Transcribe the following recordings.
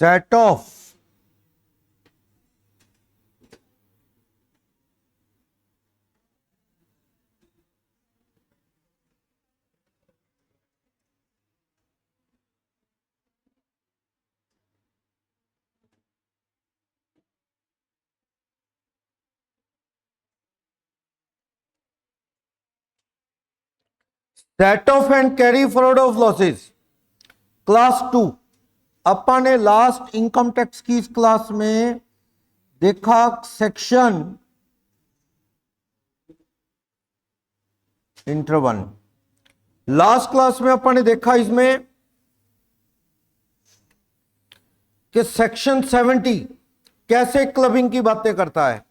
Set of set off and carry forward of losses. Class 2 अपन ने last income tax की इस class में देखा सेक्शन इंटर 1। लास्ट क्लास में अपन ने देखा इसमें कि सेक्शन 70 कैसे क्लबिंग की बातें करता है।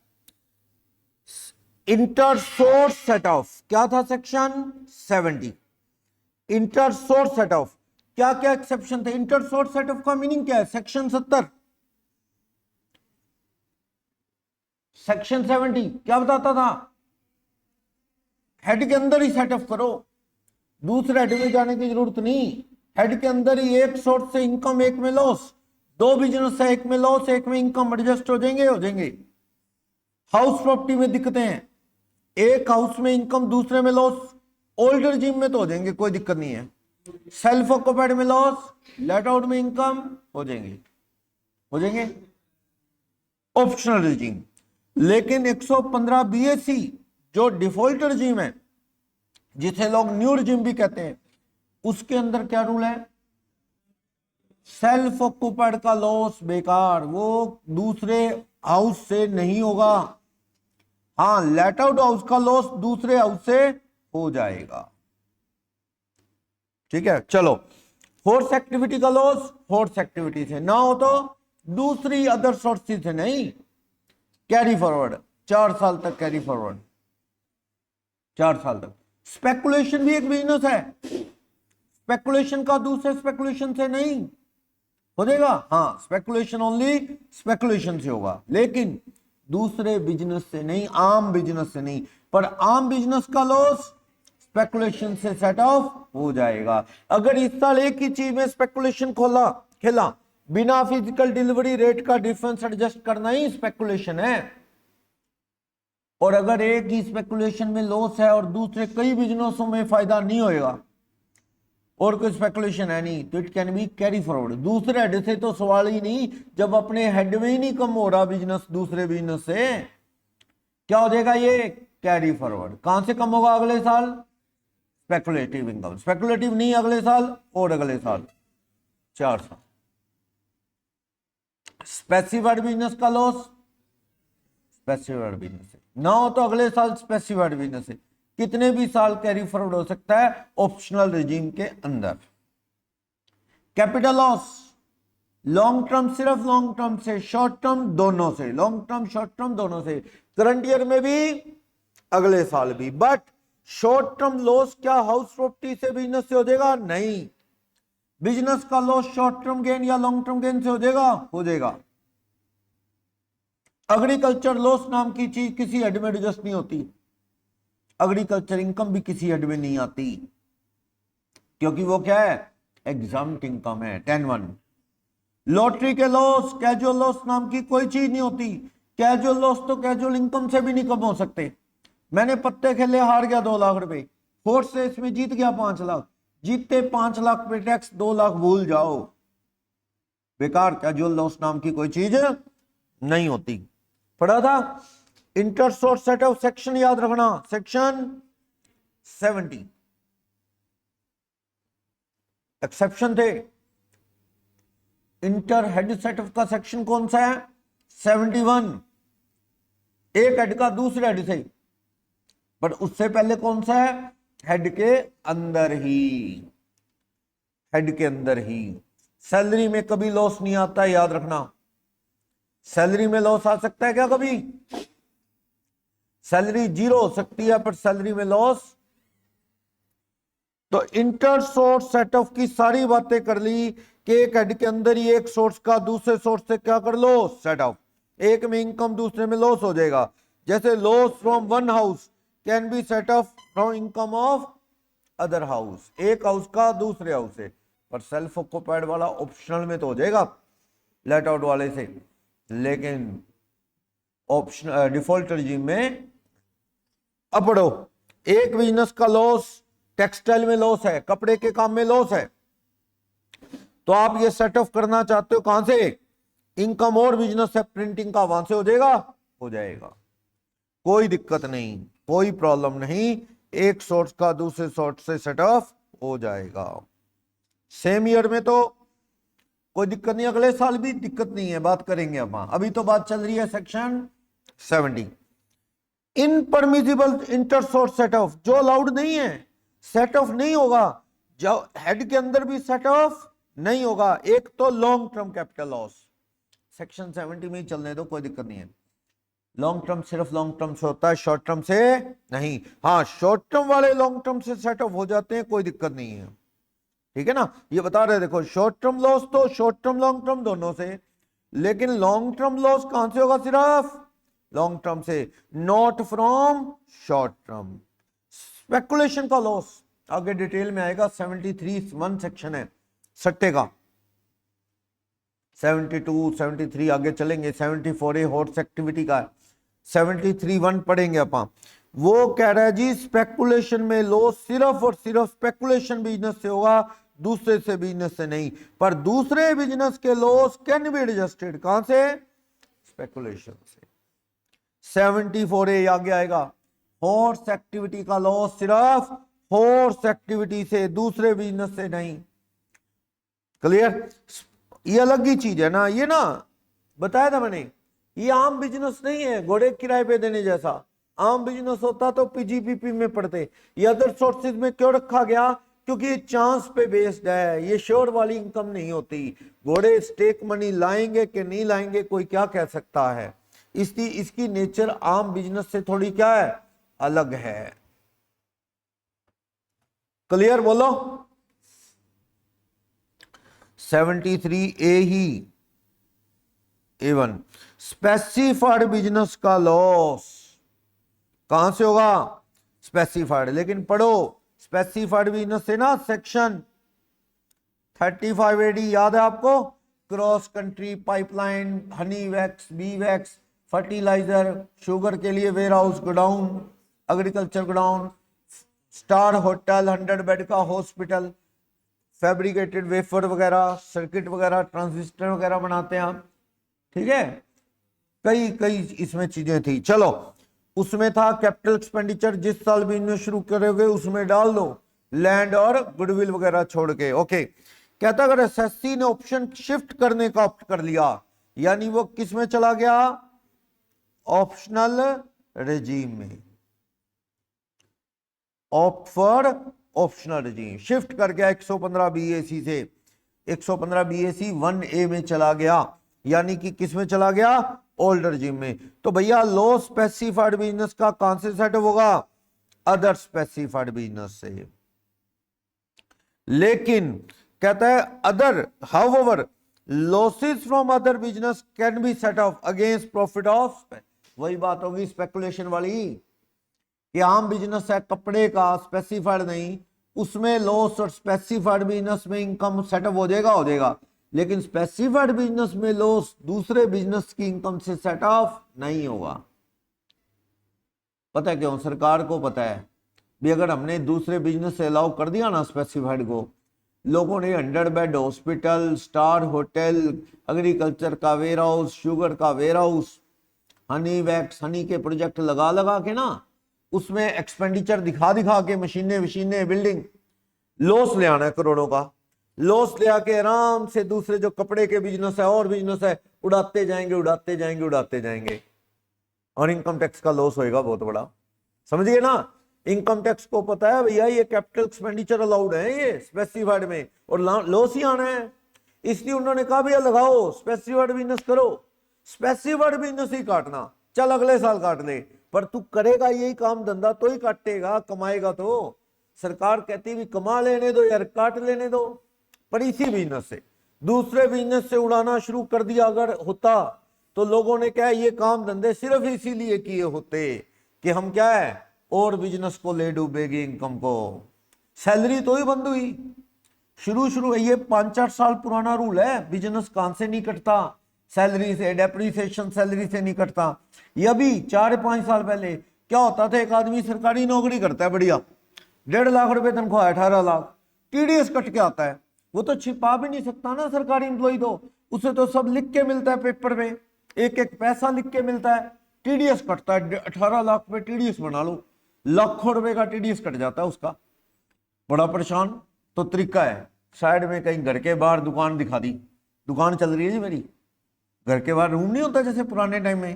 इंटर सोर्स सेट ऑफ क्या था section 70। Inter source set of क्या क्या एक्सेप्शन थे। इंटर सोर्स सेट ऑफ का मीनिंग क्या है। सेक्शन 70 सेक्शन 70 क्या बताता था, हेड के अंदर ही सेट ऑफ करो, दूसरे हेड में जाने की जरूरत नहीं। हेड के अंदर ही एक सोर्स से इनकम एक में लॉस, दो बिजनेस है एक में लॉस एक में इनकम, एडजस्ट हो जाएंगे। हाउस प्रॉपर्टी में दिक्कतें हैं, एक हाउस में इनकम दूसरे में लॉस, ओल्ड रिजीम में तो हो जाएंगे कोई दिक्कत नहीं है। सेल्फ ऑक्युपाइड में लॉस, लेट आउट में इनकम हो जाएंगे ऑप्शनल रिजीम। लेकिन 115 बीएससी जो डिफॉल्ट रिजीम है, जिसे लोग न्यू रिजीम भी कहते हैं, उसके अंदर क्या रूल है, सेल्फ ऑक्युपाइड का लॉस बेकार, वो दूसरे हाउस से नहीं होगा। हाँ, लेट आउट हाउस का लॉस दूसरे हाउस से हो जाएगा। ठीक है, चलो। फोर्स एक्टिविटी का लॉस फोर्स एक्टिविटी से ना हो तो दूसरी अदर सोर्सेज से नहीं, कैरी फॉरवर्ड 4 साल तक कैरी फॉरवर्ड, 4 साल तक। स्पेकुलेशन भी एक बिजनेस है, स्पेकुलेशन का दूसरे स्पेकुलेशन से नहीं हो जाएगा। हाँ, स्पेकुलेशन ओनली स्पेकुलेशन से होगा, लेकिन दूसरे बिजनेस से नहीं, आम बिजनेस से नहीं। पर आम बिजनेस का लॉस स्पेकुलेशन से सेट ऑफ हो जाएगा। अगर इस साल एक ही चीज में स्पेकुलेशन खेला, बिना फिजिकल डिलीवरी रेट का डिफरेंस एडजस्ट करना ही स्पेकुलेशन है। और अगर एक ही स्पेकुलेशन में लॉस है और दूसरे कई बिजनेसों में फायदा नहीं होएगा और कोई स्पेकुलेशन है नहीं, तो it can be carry forward. दूसरे हेड से तो सवाल ही नहीं, जब अपने हेड में ही नहीं कम हो रहा बिजनेस दूसरे बिजनेस से, क्या हो जाएगा, ये कैरी फॉरवर्ड। कहां से कम होगा अगले साल, स्पेकुलेटिव इनकम। स्पेकुलेटिव नहीं अगले साल और अगले साल, 4 साल। स्पेसिफाइड बिजनेस का लॉस स्पेसिफाइड बिजनेस से ना हो तो अगले साल स्पेसिफाइड बिजनेस से कितने भी साल कैरी फॉरवर्ड हो सकता है ऑप्शनल रिजीम के अंदर। कैपिटल लॉस लॉन्ग टर्म, सिर्फ लॉन्ग टर्म से, शॉर्ट टर्म दोनों से, लॉन्ग टर्म शॉर्ट टर्म दोनों से, करंट ईयर में भी अगले साल भी। बट शॉर्ट टर्म लॉस क्या हाउस प्रॉपर्टी से बिजनेस से हो जाएगा, नहीं। बिजनेस का लॉस शॉर्ट टर्म गेन या लॉन्ग टर्म गेन से हो जाएगा। एग्रीकल्चर लॉस नाम की चीज किसी हेड में एडजस्ट नहीं होती, एग्रीकल्चर इनकम भी किसी हेड में नहीं आती, क्योंकि वो क्या है, एग्जाम्प्ट इनकम है, 10(1). लॉटरी के लॉस, कैजुअल लॉस नाम की कोई चीज नहीं होती। कैजुअल लॉस तो कैजुअल इनकम से भी नहीं कम हो सकते। मैंने पत्ते खेले, हार गया 2 लाख रुपए, फोर्स से इसमें जीत गया 5 लाख, जीतते 5 लाख पे टैक्स, 2 लाख भूल जाओ, बेकार। कैजुअल लॉस नाम की कोई चीज नहीं होती। पढ़ा था inter source set of, section याद रखना, सेक्शन 70 एक्सेप्शन थे। इंटर हेड सेट ऑफ का सेक्शन कौन सा है, 71। एक हेड का दूसरे हेड से, पर उससे पहले कौन सा है, हेड के अंदर ही, हेड के अंदर ही। सैलरी में कभी लॉस नहीं आता, याद रखना। सैलरी में लॉस आ सकता है क्या कभी, सैलरी 0 हो सकती है पर सैलरी में लॉस। तो इंटर सोर्स सेट ऑफ की सारी बातें कर ली कि एक हेड के अंदर ही एक सोर्स का दूसरे सोर्स से क्या कर लो, सेट ऑफ। एक में इनकम दूसरे में लॉस हो जाएगा। जैसे loss from one house can be set off from income of other house, एक हाउस का दूसरे हाउस से, पर सेल्फ ऑक्युपाइड वाला ऑप्शनल में तो हो जाएगा। लेट आउट वाले से, लेकिन ऑप्शन डिफॉल्ट रिजीम में। अब पढ़ो, एक बिजनेस का लॉस, टेक्सटाइल में लॉस है, कपड़े के काम में लॉस है, तो आप ये सेट ऑफ करना चाहते हो कहां से? इनकम और बिजनेस है प्रिंटिंग का, वहां से हो जाएगा, हो जाएगा, कोई दिक्कत नहीं, कोई प्रॉब्लम नहीं, एक सोर्स का दूसरे सोर्स से सेट ऑफ हो जाएगा। सेम ईयर में तो कोई दिक्कत नहीं, अगले साल भी दिक्कत नहीं है, बात करेंगे अब। अभी तो बात चल रही है section 70। Impermissible inter source set off, जो अलाउड नहीं है, सेट ऑफ नहीं होगा, जो हेड के अंदर भी सेट ऑफ नहीं होगा। एक तो long term capital loss, section 70 में ही चलने दो, कोई दिक्कत नहीं है। लॉन्ग टर्म सिर्फ लॉन्ग टर्म से होता है, शॉर्ट टर्म से नहीं। हाँ, शॉर्ट टर्म वाले लॉन्ग टर्म से सेट ऑफ हो जाते हैं, कोई दिक्कत नहीं है, ठीक है ना। ये बता रहे देखो, शॉर्ट टर्म लॉस तो शॉर्ट टर्म लॉन्ग टर्म दोनों से, लेकिन लॉन्ग टर्म लॉस कहां से होगा? सिर्फ लॉन्ग टर्म से, not from short term. Speculation का लॉस आगे डिटेल में आएगा, 73 1 सेक्शन है सट्टे का, 72 73 आगे चलेंगे, 74 हॉर्स एक्टिविटी का, 73 1 पढ़ेंगे अपन। वो कह रहा है जी स्पेकुलेशन में लॉस सिर्फ और सिर्फ स्पेकुलेशन बिजनेस से होगा, दूसरे से बिजनेस से नहीं। पर दूसरे बिजनेस के लॉस कैन बी एडजस्टेड, कहां से? स्पेकुलेशन से। 74 आगे आएगा, हॉर्स एक्टिविटी का लॉस सिर्फ हॉर्स एक्टिविटी से, दूसरे बिजनेस से नहीं। क्लियर? ये अलग ही चीज है ना, ये ना बताया था मैंने, ये आम बिजनेस नहीं है घोड़े किराए पे देने जैसा। आम बिजनेस होता तो पीजीपीपी में पढ़ते। ये अदर सोर्सेज में क्यों रखा गया? क्योंकि ये चांस पे बेस्ड है, ये श्योर वाली इनकम नहीं होती। घोड़े स्टेक मनी लाएंगे कि नहीं लाएंगे कोई क्या कह सकता है। इसकी नेचर आम बिजनेस से थोड़ी क्या है? अलग है। क्लियर? बोलो। 73A ही A1, स्पेसिफाइड बिजनेस का लॉस कहां से होगा? स्पेसिफाइड। लेकिन पढ़ो, स्पेसिफाइड बिजनेस से ना सेक्शन 35 AD याद है आपको? Cross country pipeline, honey wax, bee wax, fertilizer, sugar के लिए warehouse godown, agriculture godown, star hotel, 100 bed का हॉस्पिटल, फैब्रिकेटेड वेफर वगैरह, सर्किट वगैरह, ट्रांजिस्टर वगैरह बनाते हैं हम, ठीक है। कई कई इसमें चीजें थी। चलो, उसमें था कैपिटल एक्सपेंडिचर, जिस साल बिजनेस शुरू करोगे उसमें डाल दो, लैंड और गुडविल वगैरह छोड़ के। ओके, कहता अगर एसएससी ने ऑप्शन शिफ्ट करने का ऑप्ट कर लिया, यानी वो किस में चला गया? ऑप्शनल रेजीम में। Opt for optional regime, shift कर गया 115 BAC से 115 BAC 1A में चला गया, यानी कि किस में चला गया? ओल्ड रेजीम में। तो भैया लो स्पेसिफाइड बिजनेस का कहां से सेट होगा? अदर स्पेसिफाइड बिजनेस से। लेकिन कहता है other, however losses from other business can be set off against profit of, वही बात होगी स्पेकुलेशन वाली कि आम बिजनेस है कपड़े का, स्पेसिफाइड नहीं, उसमें लॉस और स्पेसिफाइड बिजनेस में इनकम सेटअप हो जाएगा, लेकिन स्पेसिफाइड बिजनेस में लॉस दूसरे बिजनेस की इनकम से सेट ऑफ नहीं होगा। पता है क्यों? सरकार को पता है भी अगर हमने दूसरे बिजनेस से अलाउ कर दिया ना स्पेसिफाइड को, लोगों ने 100 bed hospital, star hotel, agriculture का वेयर हाउस, शुगर का warehouse, honey wax, honey के प्रोजेक्ट लगा के ना, उसमें एक्सपेंडिचर दिखा के मशीनें बिल्डिंग, लॉस ले आना है करोड़ों का, लॉस ले आके आराम से दूसरे जो कपड़े के बिजनेस है और बिजनेस है उड़ाते जाएंगे, और इनकम टैक्स का लॉस होएगा बहुत बड़ा। समझिए ना, इनकम टैक्स को पता है भैया ये कैपिटल एक्सपेंडिचर अलाउड है ये स्पेसिफाइड में, और लॉस ही आना है, इसलिए उन्होंने कहा भैया लगाओ स्पेसिफाइड बिजनेस करो, स्पेसिफाइड बिजनेस ही काटना, चल अगले साल काट ले, पर तू करेगा यही काम धंधा तो ही काटेगा, कमाएगा तो। सरकार कहती भी कमा लेने दो यार, काट लेने दो, पर इसी बिजनेस से, दूसरे बिजनेस से उड़ाना शुरू कर दिया अगर होता तो लोगों ने क्या ये काम धंधे सिर्फ इसीलिए किए होते कि हम क्या है और बिजनेस को ले डूबेगी इनकम को, सैलरी तो ही बंद हुई, शुरू ये 5-8 साल पुराना रूल है, बिजनेस कहां से नहीं कटता, सैलरी से, डेप्रिसिएशन सैलरी से नहीं कटता। ये अभी 4-5 साल पहले क्या होता था, एक आदमी सरकारी नौकरी करता है बढ़िया, 1.5 लाख रुपए तनख्वाह, 18 लाख, टीडीएस कट के आता है। वो तो छिपा भी नहीं सकता ना सरकारी एम्प्लॉय, तो उसे तो सब लिख के मिलता है पेपर पे, एक एक पैसा लिख के मिलता है। टीडीएस कटता है, 18 लाख पे टीडीएस बना लो, लाखों रुपए का टीडीएस कट जाता है उसका, बड़ा परेशान। तो तरीका है, साइड में कहीं घर के बाहर दुकान दिखा दी, दुकान चल रही है जी मेरी, घर के बाहर रूम नहीं होता जैसे पुराने टाइम में,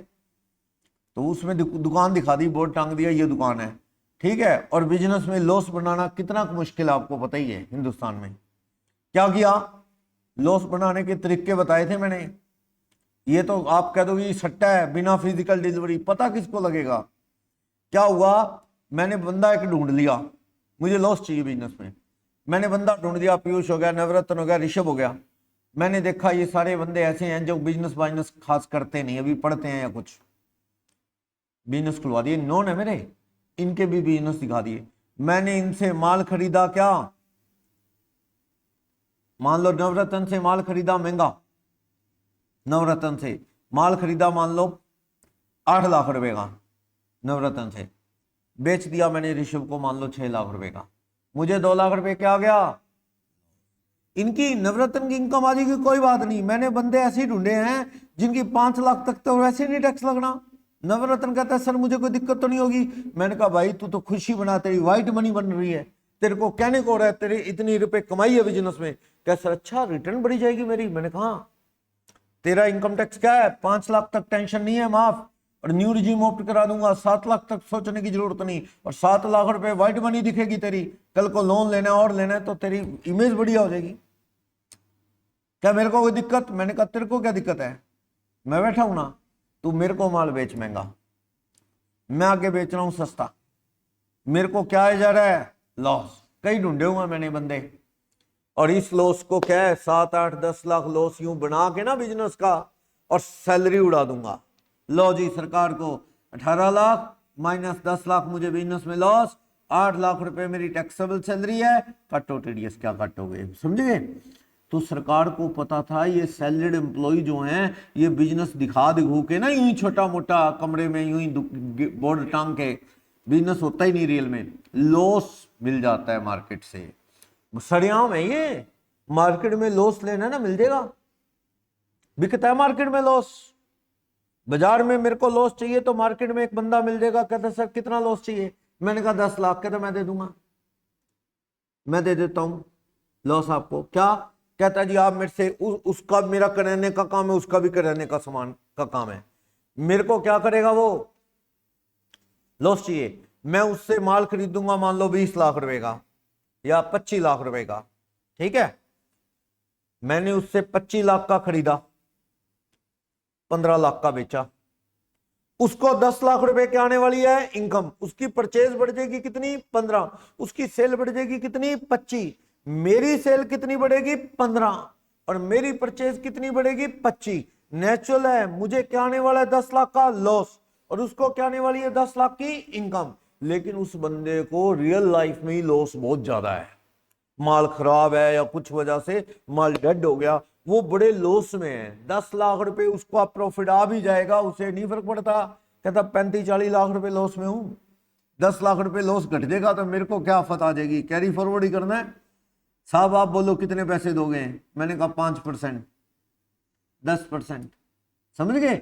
तो उसमें दुकान दिखा दी, बोर्ड टांग दिया ये दुकान है, ठीक है। और बिजनेस में लॉस बनाना कितना मुश्किल है आपको पता ही है हिंदुस्तान में। क्या किया, लॉस बनाने के तरीके बताए थे मैंने। ये तो आप कह दो ये सट्टा है, बिना फिजिकल डिलीवरी, पता किसको लगेगा। क्या हुआ, मैंने बंदा एक ढूंढ लिया, मुझे लॉस चाहिए बिजनेस में, मैंने बंदा ढूंढ दिया, पीयूष हो गया, नवरत्न हो गया, ऋषभ हो गया। मैंने देखा ये सारे बंदे ऐसे हैं जो बिजनेस खास करते नहीं, अभी पढ़ते हैं या कुछ, बिजनेस खुलवा दिए, नॉन है मेरे, इनके भी बिजनेस दिखा दिए। मैंने इनसे माल खरीदा, क्या मान लो नवरत्न से माल खरीदा महंगा, नवरत्न से माल खरीदा मान लो 8 लाख रुपए का, नवरत्न से बेच दिया मैंने ऋषभ को मान लो 6 लाख रुपए का, मुझे 2 लाख रुपए क्या आ गया। इनकी नवरत्न की इनकम आ जाएगी, कोई बात नहीं। मैंने बंदे ऐसे ही ढूंढे हैं जिनकी 5 लाख तक तो वैसे नहीं टैक्स लगना। नवरत्न कहता है सर मुझे कोई दिक्कत तो नहीं होगी। मैंने कहा भाई तू तो खुशी बना, तेरी व्हाइट मनी बन रही है, तेरे को कहने को रहा है तेरे इतनी रुपए कमाई है बिजनेस में। क्या सर अच्छा रिटर्न बढ़ी जाएगी मेरी। मैंने कहा तेरा इनकम टैक्स क्या है, 5 लाख तक टेंशन नहीं है माफ, और न्यू रिजीम ऑप्ट करा दूंगा, 7 लाख तक सोचने की जरूरत नहीं, और 7 लाख रुपए व्हाइट मनी दिखेगी तेरी। कल को लोन लेना है और लेना है तो तेरी इमेज बढ़िया हो जाएगी। क्या मेरे को कोई दिक्कत। मैंने कहा तेरे को क्या दिक्कत है, मैं बैठा हूं ना, तू मेरे को माल बेच महंगा, मैं आगे बेच रहा हूं सस्ता, मेरे को क्या है जा रहा है लॉस। कई ढूंढे हुए मैंने बंदे, और इस लॉस को क्या है 7, 8, 10 लाख लॉस यूं बना के ना बिजनेस का, और सैलरी उड़ा दूंगा। लो जी सरकार को 18 लाख माइनस 10 लाख मुझे बिजनेस में लॉस, 8 लाख रुपए मेरी टैक्सेबल सैलरी है, कटो टीडीएस क्या कटोगे, समझे। तो सरकार को पता था ये सैलरीड एम्प्लॉय जो हैं ये बिजनेस दिखा दिखू के ना यूं ही छोटा मोटा कमरे में यूं ही बोर्ड टांग के, बिजनेस होता ही नहीं रियल में, लॉस मिल जाता है मार्केट से। सरेआम है ये, मार्केट में लॉस लेना ना मिल जाएगा, बिकता है मार्केट में लॉस। बाजार में मेरे को लॉस चाहिए तो मार्केट में एक बंदा मिल जाएगा, कहता सर कितना लॉस चाहिए। मैंने कहा 10 लाख, कहता मैं दे दूंगा, मैं दे देता हूं लॉस आपको। क्या कहता जी आप मेरे से उसका मेरा कराने का काम है, उसका भी कराने का सामान का काम है, मेरे को क्या करेगा वो, लॉस चाहिए। मैं उससे माल खरीदूंगा मान लो 20 लाख रुपए का या 25 लाख रुपए का, ठीक है। मैंने उससे 25 लाख का खरीदा, 15 लाख का बेचा, उसको 10 लाख रुपए के आने वाली है इनकम, उसकी परचेज बढ़ जाएगी कितनी 15, उसकी सेल बढ़ जाएगी कितनी 25, मेरी सेल कितनी बढ़ेगी 15, और मेरी परचेज कितनी बढ़ेगी 25। नेचुरल है, मुझे क्या आने वाला है 10 लाख का लॉस, और उसको क्या आने वाली है 10 लाख की इनकम। लेकिन उस बंदे को रियल लाइफ में ही लॉस बहुत ज्यादा है, माल खराब है या कुछ वजह से माल डेड हो गया, वो बड़े लॉस में है। 10 लाख रुपए उसको प्रॉफिट आ भी जाएगा, उसे नहीं फर्क पड़ता, कहता 35-40 लाख रुपए लॉस में हूं, 10 लाख रुपए लॉस घट जाएगा तो मेरे को क्या आफत आ जाएगी, कैरी फॉरवर्ड ही करना है। साहब आप बोलो कितने पैसे दोगे, मैंने कहा 5%, 10%, समझ गए।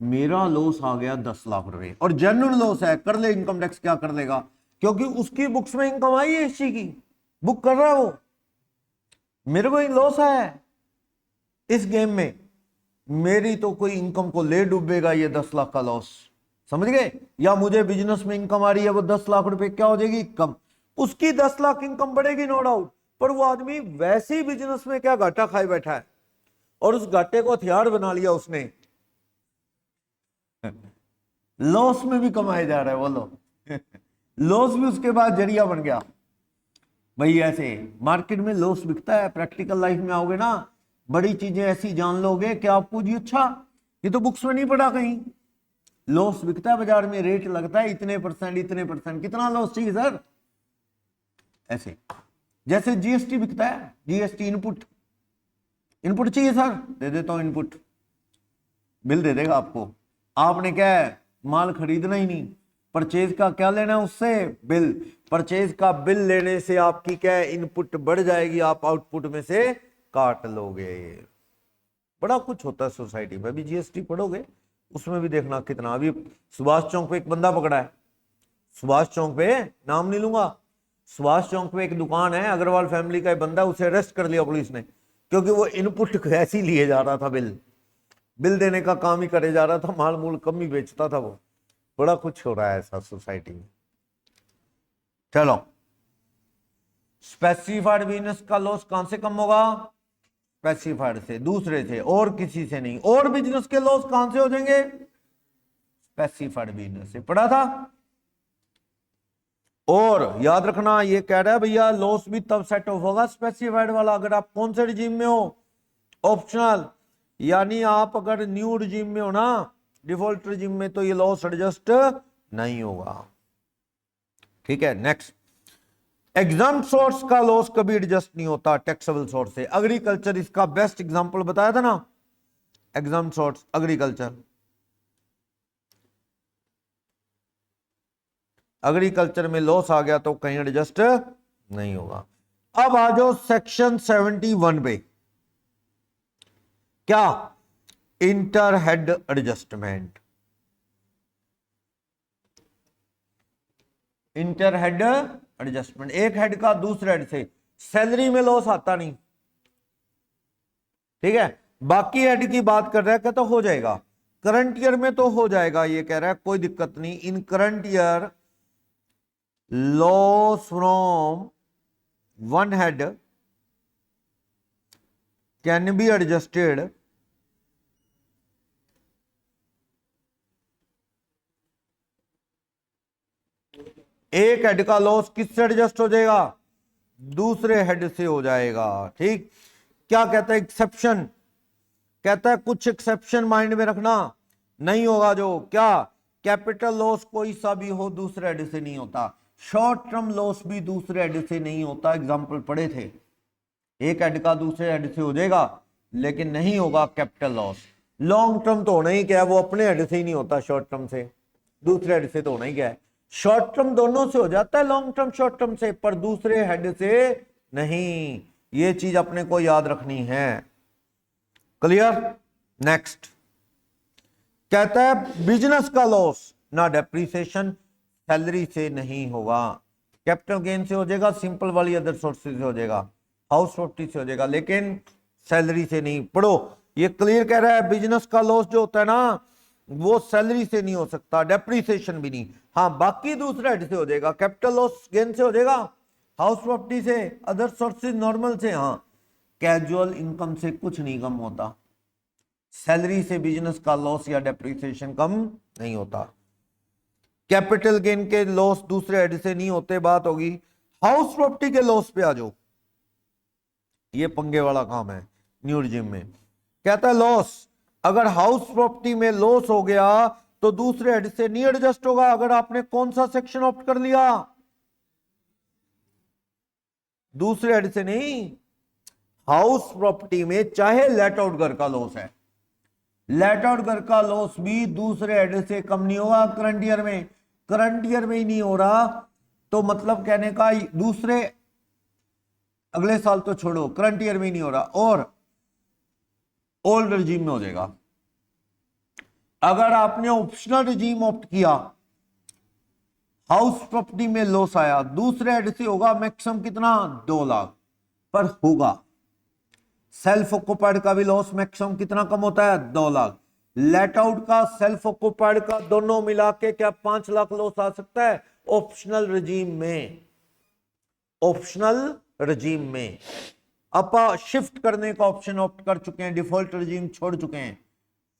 मेरा लॉस आ गया 10 लाख रुपए, और जेन्युइन लॉस है, कर ले इनकम टैक्स क्या कर लेगा, क्योंकि उसकी बुक्स में इनकम आई है, इस चीज की बुक कर रहा है वो, मेरे को लॉस है इस गेम में, मेरी तो कोई इनकम को ले डूबेगा ये 10 लाख का लॉस, समझ गए। या मुझे बिजनेस में इनकम आ रही है वो 10 लाख रुपए क्या हो जाएगी कम, उसकी 10 लाख इनकम बढ़ेगी नो डाउट, पर वो आदमी वैसे ही बिजनेस में क्या घाटा खाए बैठा है, और उस घाटे को हथियार बना लिया उसने, लॉस में भी कमाया जा रहा है, बोलो लॉस भी उसके बाद जरिया बन गया। भाई ऐसे मार्केट में लॉस बिकता है, प्रैक्टिकल लाइफ में आओगे ना बड़ी चीजें ऐसी जान लोगे कि आपको जी अच्छा ये तो बुक्स में नहीं पढ़ा कहीं, लॉस बिकता है बाजार में, रेट लगता है इतने परसेंट, कितना लॉस चाहिए सर, ऐसे जैसे जीएसटी बिकता है, जीएसटी इनपुट, इनपुट चाहिए सर, दे देता हूं इनपुट, बिल दे देगा आपको। आपने क्या है, माल खरीदना ही नहीं, परचेज का क्या लेना है उससे, बिल। परचेज का बिल लेने से आपकी क्या है, इनपुट बढ़ जाएगी, आप आउटपुट में से काट लोगे। बड़ा कुछ होता है सोसाइटी में। अभी जीएसटी पढ़ोगे उसमें भी देखना कितना। अभी सुभाष चौक पे एक बंदा पकड़ा है, सुभाष चौक पे, नाम नहीं लूंगा, सुभाष चौक पे एक दुकान है, अग्रवाल फैमिली का एक बंदा, उसे अरेस्ट कर लिया पुलिस ने, क्योंकि वो इनपुट ऐसे ही लिए जा रहा था, बिल देने का काम ही करे जा रहा था, माल मूल कम ही बेचता था वो। बड़ा कुछ हो रहा है ऐसा सोसाइटी में। चलो, स्पेसिफाइड बिजनेस का लॉस कहां से कम होगा, स्पेसिफाइड से, दूसरे से, और किसी से नहीं। और बिजनेस के लॉस कहां से हो जाएंगे, स्पेसिफाइड बिजनेस से, पढ़ा था। और याद रखना, ये कह रहा है भैया लॉस भी तब सेट ऑफ होगा स्पेसिफाइड वाला, अगर आप कौन से रिजीम में हो, ऑप्शनल, यानी आप अगर न्यू रिजीम में हो ना, डिफॉल्ट रिजीम में, तो ये लॉस एडजस्ट नहीं होगा। ठीक है, नेक्स्ट, एग्जाम्प्ट सोर्स का लॉस कभी एडजस्ट नहीं होता टैक्सेबल सोर्स से। एग्रीकल्चर इसका बेस्ट एग्जांपल बताया था ना, एग्जाम्प्ट सोर्स एग्रीकल्चर, एग्रीकल्चर में लॉस आ गया तो कहीं एडजस्ट नहीं होगा। अब आ जाओ सेक्शन 71 पे, क्या, inter head adjustment. Inter head adjustment, एक हेड का दूसरे हेड से, सैलरी में लॉस आता नहीं, ठीक है, बाकी हेड की बात कर रहा है, कहता हो जाएगा, करंट ईयर में तो हो जाएगा, ये कह रहा है कोई दिक्कत नहीं। In current year loss from one head can be adjusted एक हेड का लॉस किससे एडजस्ट हो जाएगा, दूसरे हेड से हो जाएगा। ठीक, क्या कहता है एक्सेप्शन, कहता है कुछ एक्सेप्शन माइंड में रखना, नहीं होगा जो, क्या, कैपिटल लॉस कोई सा भी हो दूसरे हेड से नहीं होता, शॉर्ट टर्म लॉस भी दूसरे हेड से नहीं होता, एग्जांपल पढ़े थे, एक हेड का दूसरे हेड से हो जाएगा लेकिन नहीं होगा कैपिटल लॉस। लॉन्ग टर्म तो होना ही क्या है, वो अपने हेड से ही नहीं होता, शॉर्ट टर्म से, दूसरे हेड से तो होना ही क्या है, शॉर्ट टर्म दोनों से हो जाता है, लॉन्ग टर्म शॉर्ट टर्म से, पर दूसरे हेड से नहीं। ये चीज अपने को याद रखनी है। क्लियर, नेक्स्ट, कहता है बिजनेस का लॉस ना डेप्रिसिएशन सैलरी से नहीं होगा, कैपिटल गेन से हो जाएगा, सिंपल वाली अदर सोर्सेज से हो जाएगा, हाउस प्रॉपर्टी से हो जाएगा, लेकिन सैलरी से नहीं। पढ़ो, ये क्लियर कह रहा है बिजनेस का लॉस जो होता है ना, वो सैलरी से नहीं हो सकता, डेप्रिसिएशन भी नहीं, हाँ बाकी दूसरे हेड से हो जाएगा, कैपिटल लॉस गेन से हो जाएगा, हाउस प्रॉपर्टी से, अदर सोर्सेज नॉर्मल से, हाँ कैजुअल इनकम से कुछ नहीं कम होता, सैलरी से बिजनेस का लॉस या डेप्रिसिएशन कम नहीं होता। कैपिटल गेन के लॉस दूसरे हेड से नहीं होते, बात होगी। हाउस प्रॉपर्टी के लॉस पे आ जाओ, ये पंगे वाला काम है न्यू रिजीम में। कहता है लॉस, अगर हाउस प्रॉपर्टी में लॉस हो गया तो दूसरे हेड से नहीं एडजस्ट होगा, अगर आपने कौन सा सेक्शन ऑप्ट कर लिया, दूसरे हेड से नहीं। हाउस प्रॉपर्टी में चाहे लेट आउट घर का लॉस है, लेट आउट घर का लॉस भी दूसरे हेड से कम नहीं होगा करंट ईयर में, करंट ईयर में ही नहीं हो रहा तो मतलब कहने का दूसरे अगले साल तो छोड़ो, करंट ईयर में ही नहीं हो रहा, और ओल्ड रिजीम में हो जाएगा। अगर आपने ऑप्शनल रिजीम ऑप्ट किया, हाउस प्रॉपर्टी में लॉस आया, दूसरे हेड से होगा मैक्सिमम कितना, 2 लाख, पर होगा। सेल्फ ऑक्युपाइड का भी लॉस मैक्सिमम कितना कम होता है, 2 लाख। लेट आउट का, सेल्फ ऑक्युपाइड का, दोनों मिला के क्या 5 लाख लॉस आ सकता है ऑप्शनल रिजीम में, ऑप्शनल रिजीम में। अब शिफ्ट करने का ऑप्शन ऑप्ट कर चुके हैं, डिफॉल्ट रिजीम छोड़ चुके हैं,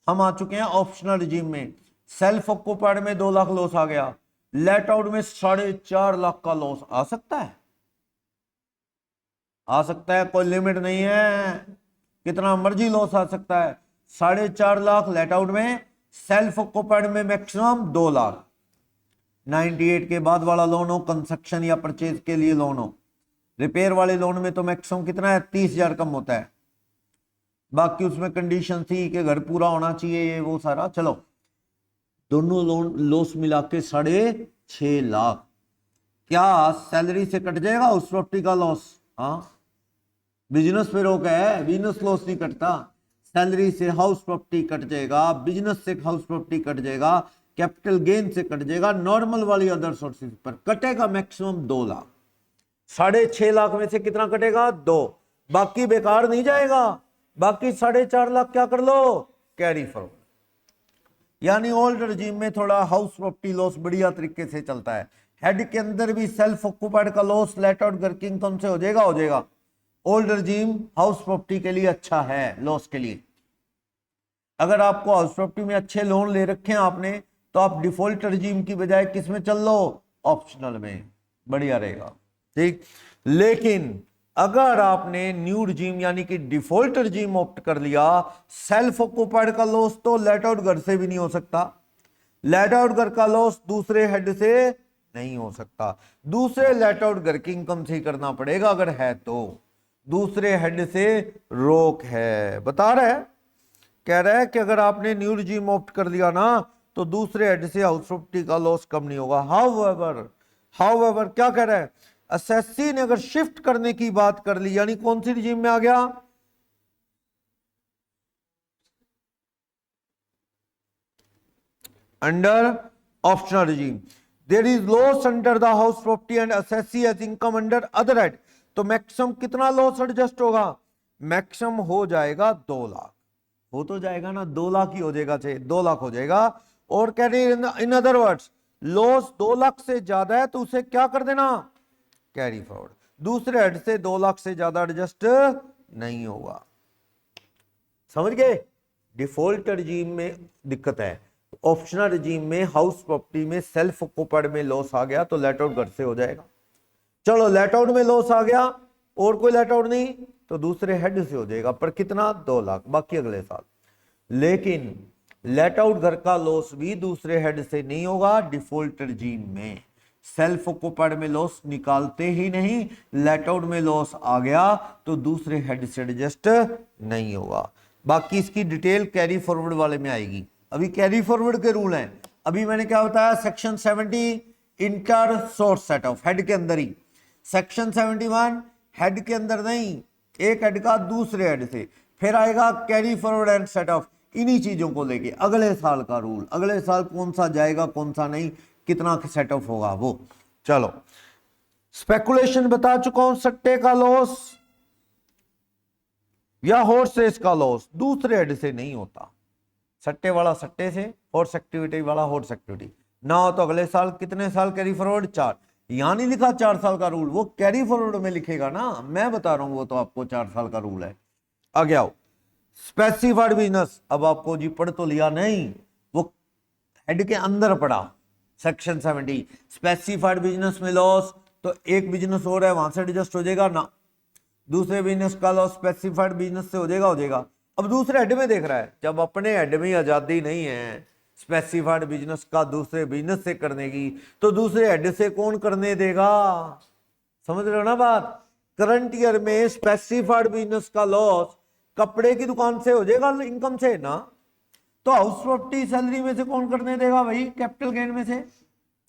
हम आ चुके हैं ऑप्शनल रिजीम में। सेल्फ ऑक्युपाइड में 2 लाख लॉस आ गया, लेट आउट में 4.5 लाख का लॉस आ सकता है, आ सकता है, कोई लिमिट नहीं है, कितना मर्जी लॉस आ सकता है। 4.5 लाख लेट आउट में, सेल्फ ऑक्युपाइड में मैक्सिमम 2 लाख। 98 के बाद वाला लोन हो, कंस्ट्रक्शन या परचेज के लिए लोन हो, रिपेयर वाले लोन में तो मैक्सिमम कितना है, 30,000 कम होता है। बाकी उसमें कंडीशन थी कि घर पूरा होना चाहिए, ये वो सारा। चलो दोनों लोन लॉस मिला के 6.5 लाख। क्या सैलरी से कट जाएगा उस प्रॉपर्टी का लॉस? हाँ, बिजनेस पे रोक है, बिजनेस लॉस नहीं कटता। सैलरी से हाउस प्रॉपर्टी कट जाएगा, बिजनेस से हाउस प्रॉपर्टी कट जाएगा, कैपिटल गेन से कट जाएगा, नॉर्मल वाली अदर सोर्सेज पर कटेगा मैक्सिमम 2 लाख। 6.5 लाख में से कितना कटेगा? 2। बाकी बेकार नहीं जाएगा, बाकी 4.5 लाख क्या कर लो, कैरी फॉरवर्ड। यानी ओल्ड रजीम में थोड़ा हाउस प्रॉपर्टी लॉस बढ़िया तरीके से चलता है। हेड के अंदर भी सेल्फ ऑक्यूपाइड का लॉस लेट आउट घर की इनकम से हो जाएगा। ओल्ड रजीम हाउस प्रॉपर्टी के लिए अच्छा है, लॉस के लिए। अगर आपको हाउस प्रॉपर्टी में अच्छे लोन ले रखे हैं आपने, तो आप डिफॉल्ट रजीम की बजाय किस में चल लो, ऑप्शनल में, बढ़िया रहेगा। ठीक, लेकिन अगर आपने न्यू रजीम यानी कि डिफॉल्ट रजीम ऑप्ट कर लिया, सेल्फ ऑक्यूपाइड का लॉस तो लेट आउट घर से भी नहीं हो सकता। लेट आउट घर का लॉस दूसरे हेड से नहीं हो सकता, दूसरे लेट आउट घर की इनकम से ही करना पड़ेगा। अगर है तो दूसरे हेड से रोक है, बता रहा है, कह रहा है कि अगर आपने न्यू रजीम ऑप्ट कर लिया ना, तो दूसरे हेड से हाउस प्रॉपर्टी का लॉस कम नहीं होगा। हाउएवर क्या कह रहा है, असेसी ने अगर शिफ्ट करने की बात कर ली, यानी कौन सी रजीम में आ गया, under optional regime, there is loss under the house property and assessee has income under other head, तो मैक्सिमम कितना लॉस एडजस्ट होगा, मैक्सिमम हो जाएगा 2 लाख। हो तो जाएगा ना, 2 लाख ही हो जाएगा, 2 लाख हो जाएगा। और कह रहे in other words, loss 2 lakh से ज्यादा है तो उसे क्या कर देना, कैरी फॉरवर्ड। दूसरे हेड से 2 लाख से ज्यादा एडजस्ट नहीं होगा। समझ गए? डिफॉल्ट रजीम में दिक्कत है, ऑप्शनल रजीम में हाउस प्रॉपर्टी में सेल्फ ऑक्यूपाइड में लॉस आ गया तो लेट आउट घर से हो जाएगा। चलो लेट आउट में लॉस आ गया और कोई लेट आउट नहीं, तो दूसरे हेड से हो जाएगा, पर कितना, 2 लाख, बाकी अगले साल। लेकिन लेट आउट घर का लॉस भी दूसरे हेड से नहीं होगा डिफॉल्ट रजीम में। सेल्फ ऑक्यूपाइड में लॉस निकालते ही नहीं, लेट आउट में लॉस आ गया तो दूसरे हेड से एडजस्ट नहीं होगा। बाकी इसकी डिटेल कैरी फॉरवर्ड वाले में आएगी। अभी कैरी फॉरवर्ड के रूल हैं। अभी मैंने क्या बताया, section 70 inter source set of, head के अंदर ही। सेक्शन 71 हेड के अंदर नहीं, एक हेड का दूसरे हेड से। फिर आएगा carry forward and set of, इन्हीं चीजों को लेके अगले साल का रूल, अगले साल कौन सा जाएगा कौन सा नहीं, कितना सेट ऑफ होगा वो। चलो स्पेकुलेशन बता चुका हूं, सट्टे का लॉस या हॉर्स रेस का लॉस दूसरे हेड से नहीं होता। सट्टे वाला सट्टे से, हॉर्स एक्टिविटी वाला हॉर्स एक्टिविटी ना हो तो अगले साल कितने साल कैरी फॉरवर्ड, 4। यहां नहीं लिखा 4 साल का रूल, वो कैरी फॉरवर्ड में लिखेगा ना, मैं बता रहा हूं वो तो आपको 4 साल का रूल है। आगे आओ, स्पेसिफाइड बिजनेस, अब आपको जी पढ़ तो लिया नहीं, वो हेड के अंदर पड़ा। सेक्शन 70 स्पेसिफाइड बिजनेस में लॉस, तो एक बिजनेस हो रहा है वहां से एडजस्ट हो जाएगा ना, दूसरे बिजनेस का लॉस स्पेसिफाइड बिजनेस से हो जाएगा। अब दूसरे हेड में देख रहा है, जब अपने हेड में आजादी नहीं है स्पेसिफाइड बिजनेस का दूसरे बिजनेस से करने की, तो दूसरे हेड से कौन करने देगा? समझ रहे हो ना बात? करंट ईयर में स्पेसिफाइड बिजनेस का लॉस कपड़े की दुकान से हो जाएगा इनकम से ना, तो हाउस प्रॉपर्टी सैलरी में से कौन करने देगा भाई, कैपिटल गेन में से।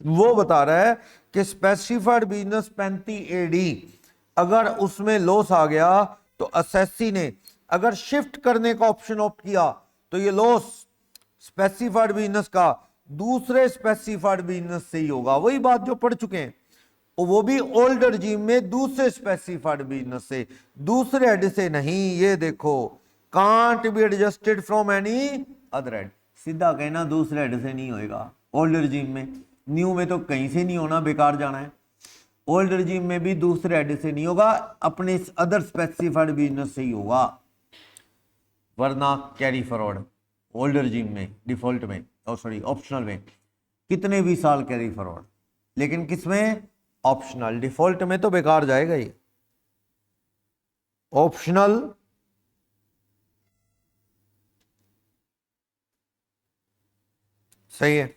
वो बता रहा है कि स्पेसिफाइड बिजनेस 35 AD अगर उसमें लॉस आ गया तो असेसी ने अगर शिफ्ट करने का ऑप्शन ऑप्ट किया तो ये लॉस स्पेसिफाइड बिजनेस का दूसरे स्पेसिफाइड बिजनेस से ही होगा। वही बात जो पढ़ चुके हैं, वो भी ओल्ड रजीम में दूसरे स्पेसिफाइड बिजनेस से, दूसरे हेड से नहीं। ये देखो, can't be adjusted from any other head, सीधा कहना दूसरे हेड से नहीं होएगा ओल्ड रजीम में। न्यू में तो कहीं से नहीं होना, बेकार जाना है। ओल्ड रजीम में भी दूसरे हेड से नहीं होगा, अपने अदर स्पेसिफाइड बिजनेस से ही होगा, वरना कैरी फॉरवर्ड ओल्ड रजीम में, डिफॉल्ट में, सॉरी ऑप्शनल में कितने भी साल कैरी फॉरवर्ड, लेकिन किसमें, ऑप्शनल। डिफॉल्ट में तो बेकार जाएगा ये, ऑप्शनल सही है।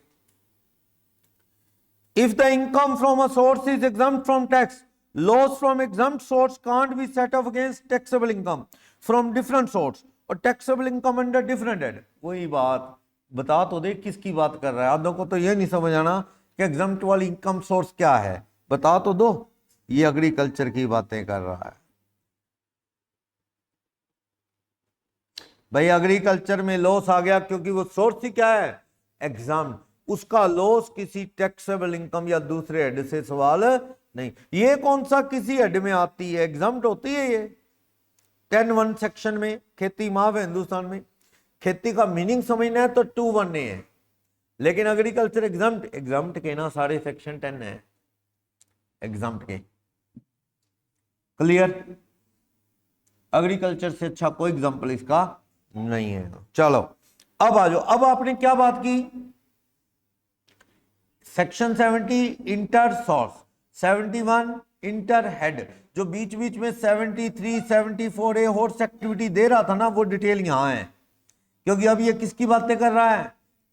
If the income from a source is exempt from tax, loss from exempt source can't be set off against taxable income from different source, और taxable income under different head. वही बात बता तो दे किसकी बात कर रहा है। आधों को तो ये नहीं समझ आना कि एग्जाम्प्ट वाली इनकम सोर्स क्या है, बता तो दो। ये एग्रीकल्चर की बातें कर रहा है भाई। एग्रीकल्चर में लॉस आ गया क्योंकि वो सोर्स ही क्या है, एग्जाम। उसका लॉस किसी टैक्सेबल इनकम या दूसरे हेड से सवाल नहीं। ये कौन सा किसी हेड में आती है, एग्जाम्प्ट होती है ये 10(1) सेक्शन में। खेती माफ है हिंदुस्तान में, खेती का मीनिंग समझना है तो 2(1) है, लेकिन एग्रीकल्चर एग्जाम्प्ट, एग्जाम्प्ट के ना सारे सेक्शन 10 है एग्जाम्प्ट के। क्लियर? एग्रीकल्चर से अच्छा कोई एग्जाम्पल इसका नहीं है। चलो अब आ जाओ। अब आपने क्या बात की, section 70 inter source, 71 inter head. जो बीच बीच में 73 74 ए हॉर्स एक्टिविटी दे रहा था ना, वो डिटेल यहां है, क्योंकि अब ये किसकी बातें कर रहा है,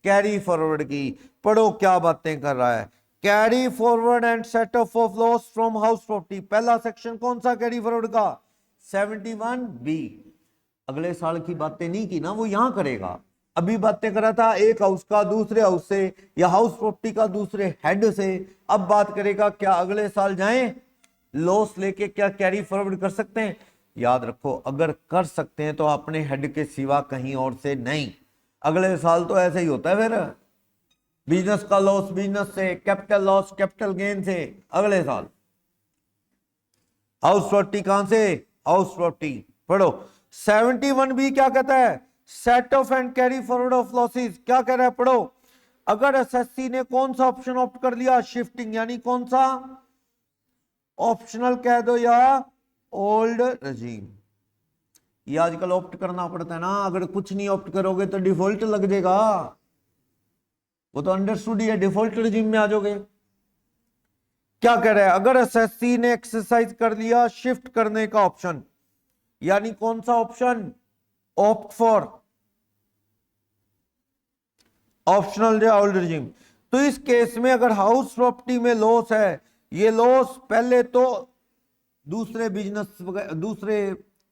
कैरी फॉरवर्ड की। पढ़ो क्या बातें कर रहा है। Carry forward and set of loss from house property. पहला सेक्शन कौन सा कैरी फॉरवर्ड का, 71B। अगले साल की बातें नहीं की ना, वो यहां करेगा। अभी बातें कर रहा था एक हाउस का दूसरे हाउस से, या हाउस प्रॉपर्टी का दूसरे हेड से। अब बात करेगा क्या अगले साल जाएं लॉस लेके, क्या कैरी फॉरवर्ड कर सकते हैं। याद रखो, अगर कर सकते हैं तो अपने हेड के सिवा कहीं और से नहीं। अगले साल तो ऐसे ही होता है फिर, बिजनेस का लॉस बिजनेस से, कैपिटल लॉस कैपिटल गेन से अगले साल। हाउस प्रॉपर्टी कहां से, हाउस प्रॉपर्टी। पढ़ो 71B क्या कहता है, set off and carry forward of losses. क्या कह रहा है, पढ़ो। अगर एसएससी ने कौन सा ऑप्शन ऑप्ट कर लिया, शिफ्टिंग, यानी कौन सा, ऑप्शनल कह दो या ओल्ड रजीम। ये आजकल ऑप्ट करना पड़ता है ना, अगर कुछ नहीं ऑप्ट करोगे तो डिफॉल्ट लग जाएगा। वो तो अंडरस्टूड ही है, डिफॉल्ट रजीम में आ जाओगे। क्या कह रहा है, अगर एसएससी ने एक्सरसाइज कर लिया शिफ्ट करने का ऑप्शन, यानी कौन सा ऑप्शन, ऑप्ट फॉर ऑप्शनल या ओल्ड रजीम। तो इस केस में अगर हाउस प्रॉपर्टी में लॉस है, ये लॉस पहले तो दूसरे बिजनेस दूसरे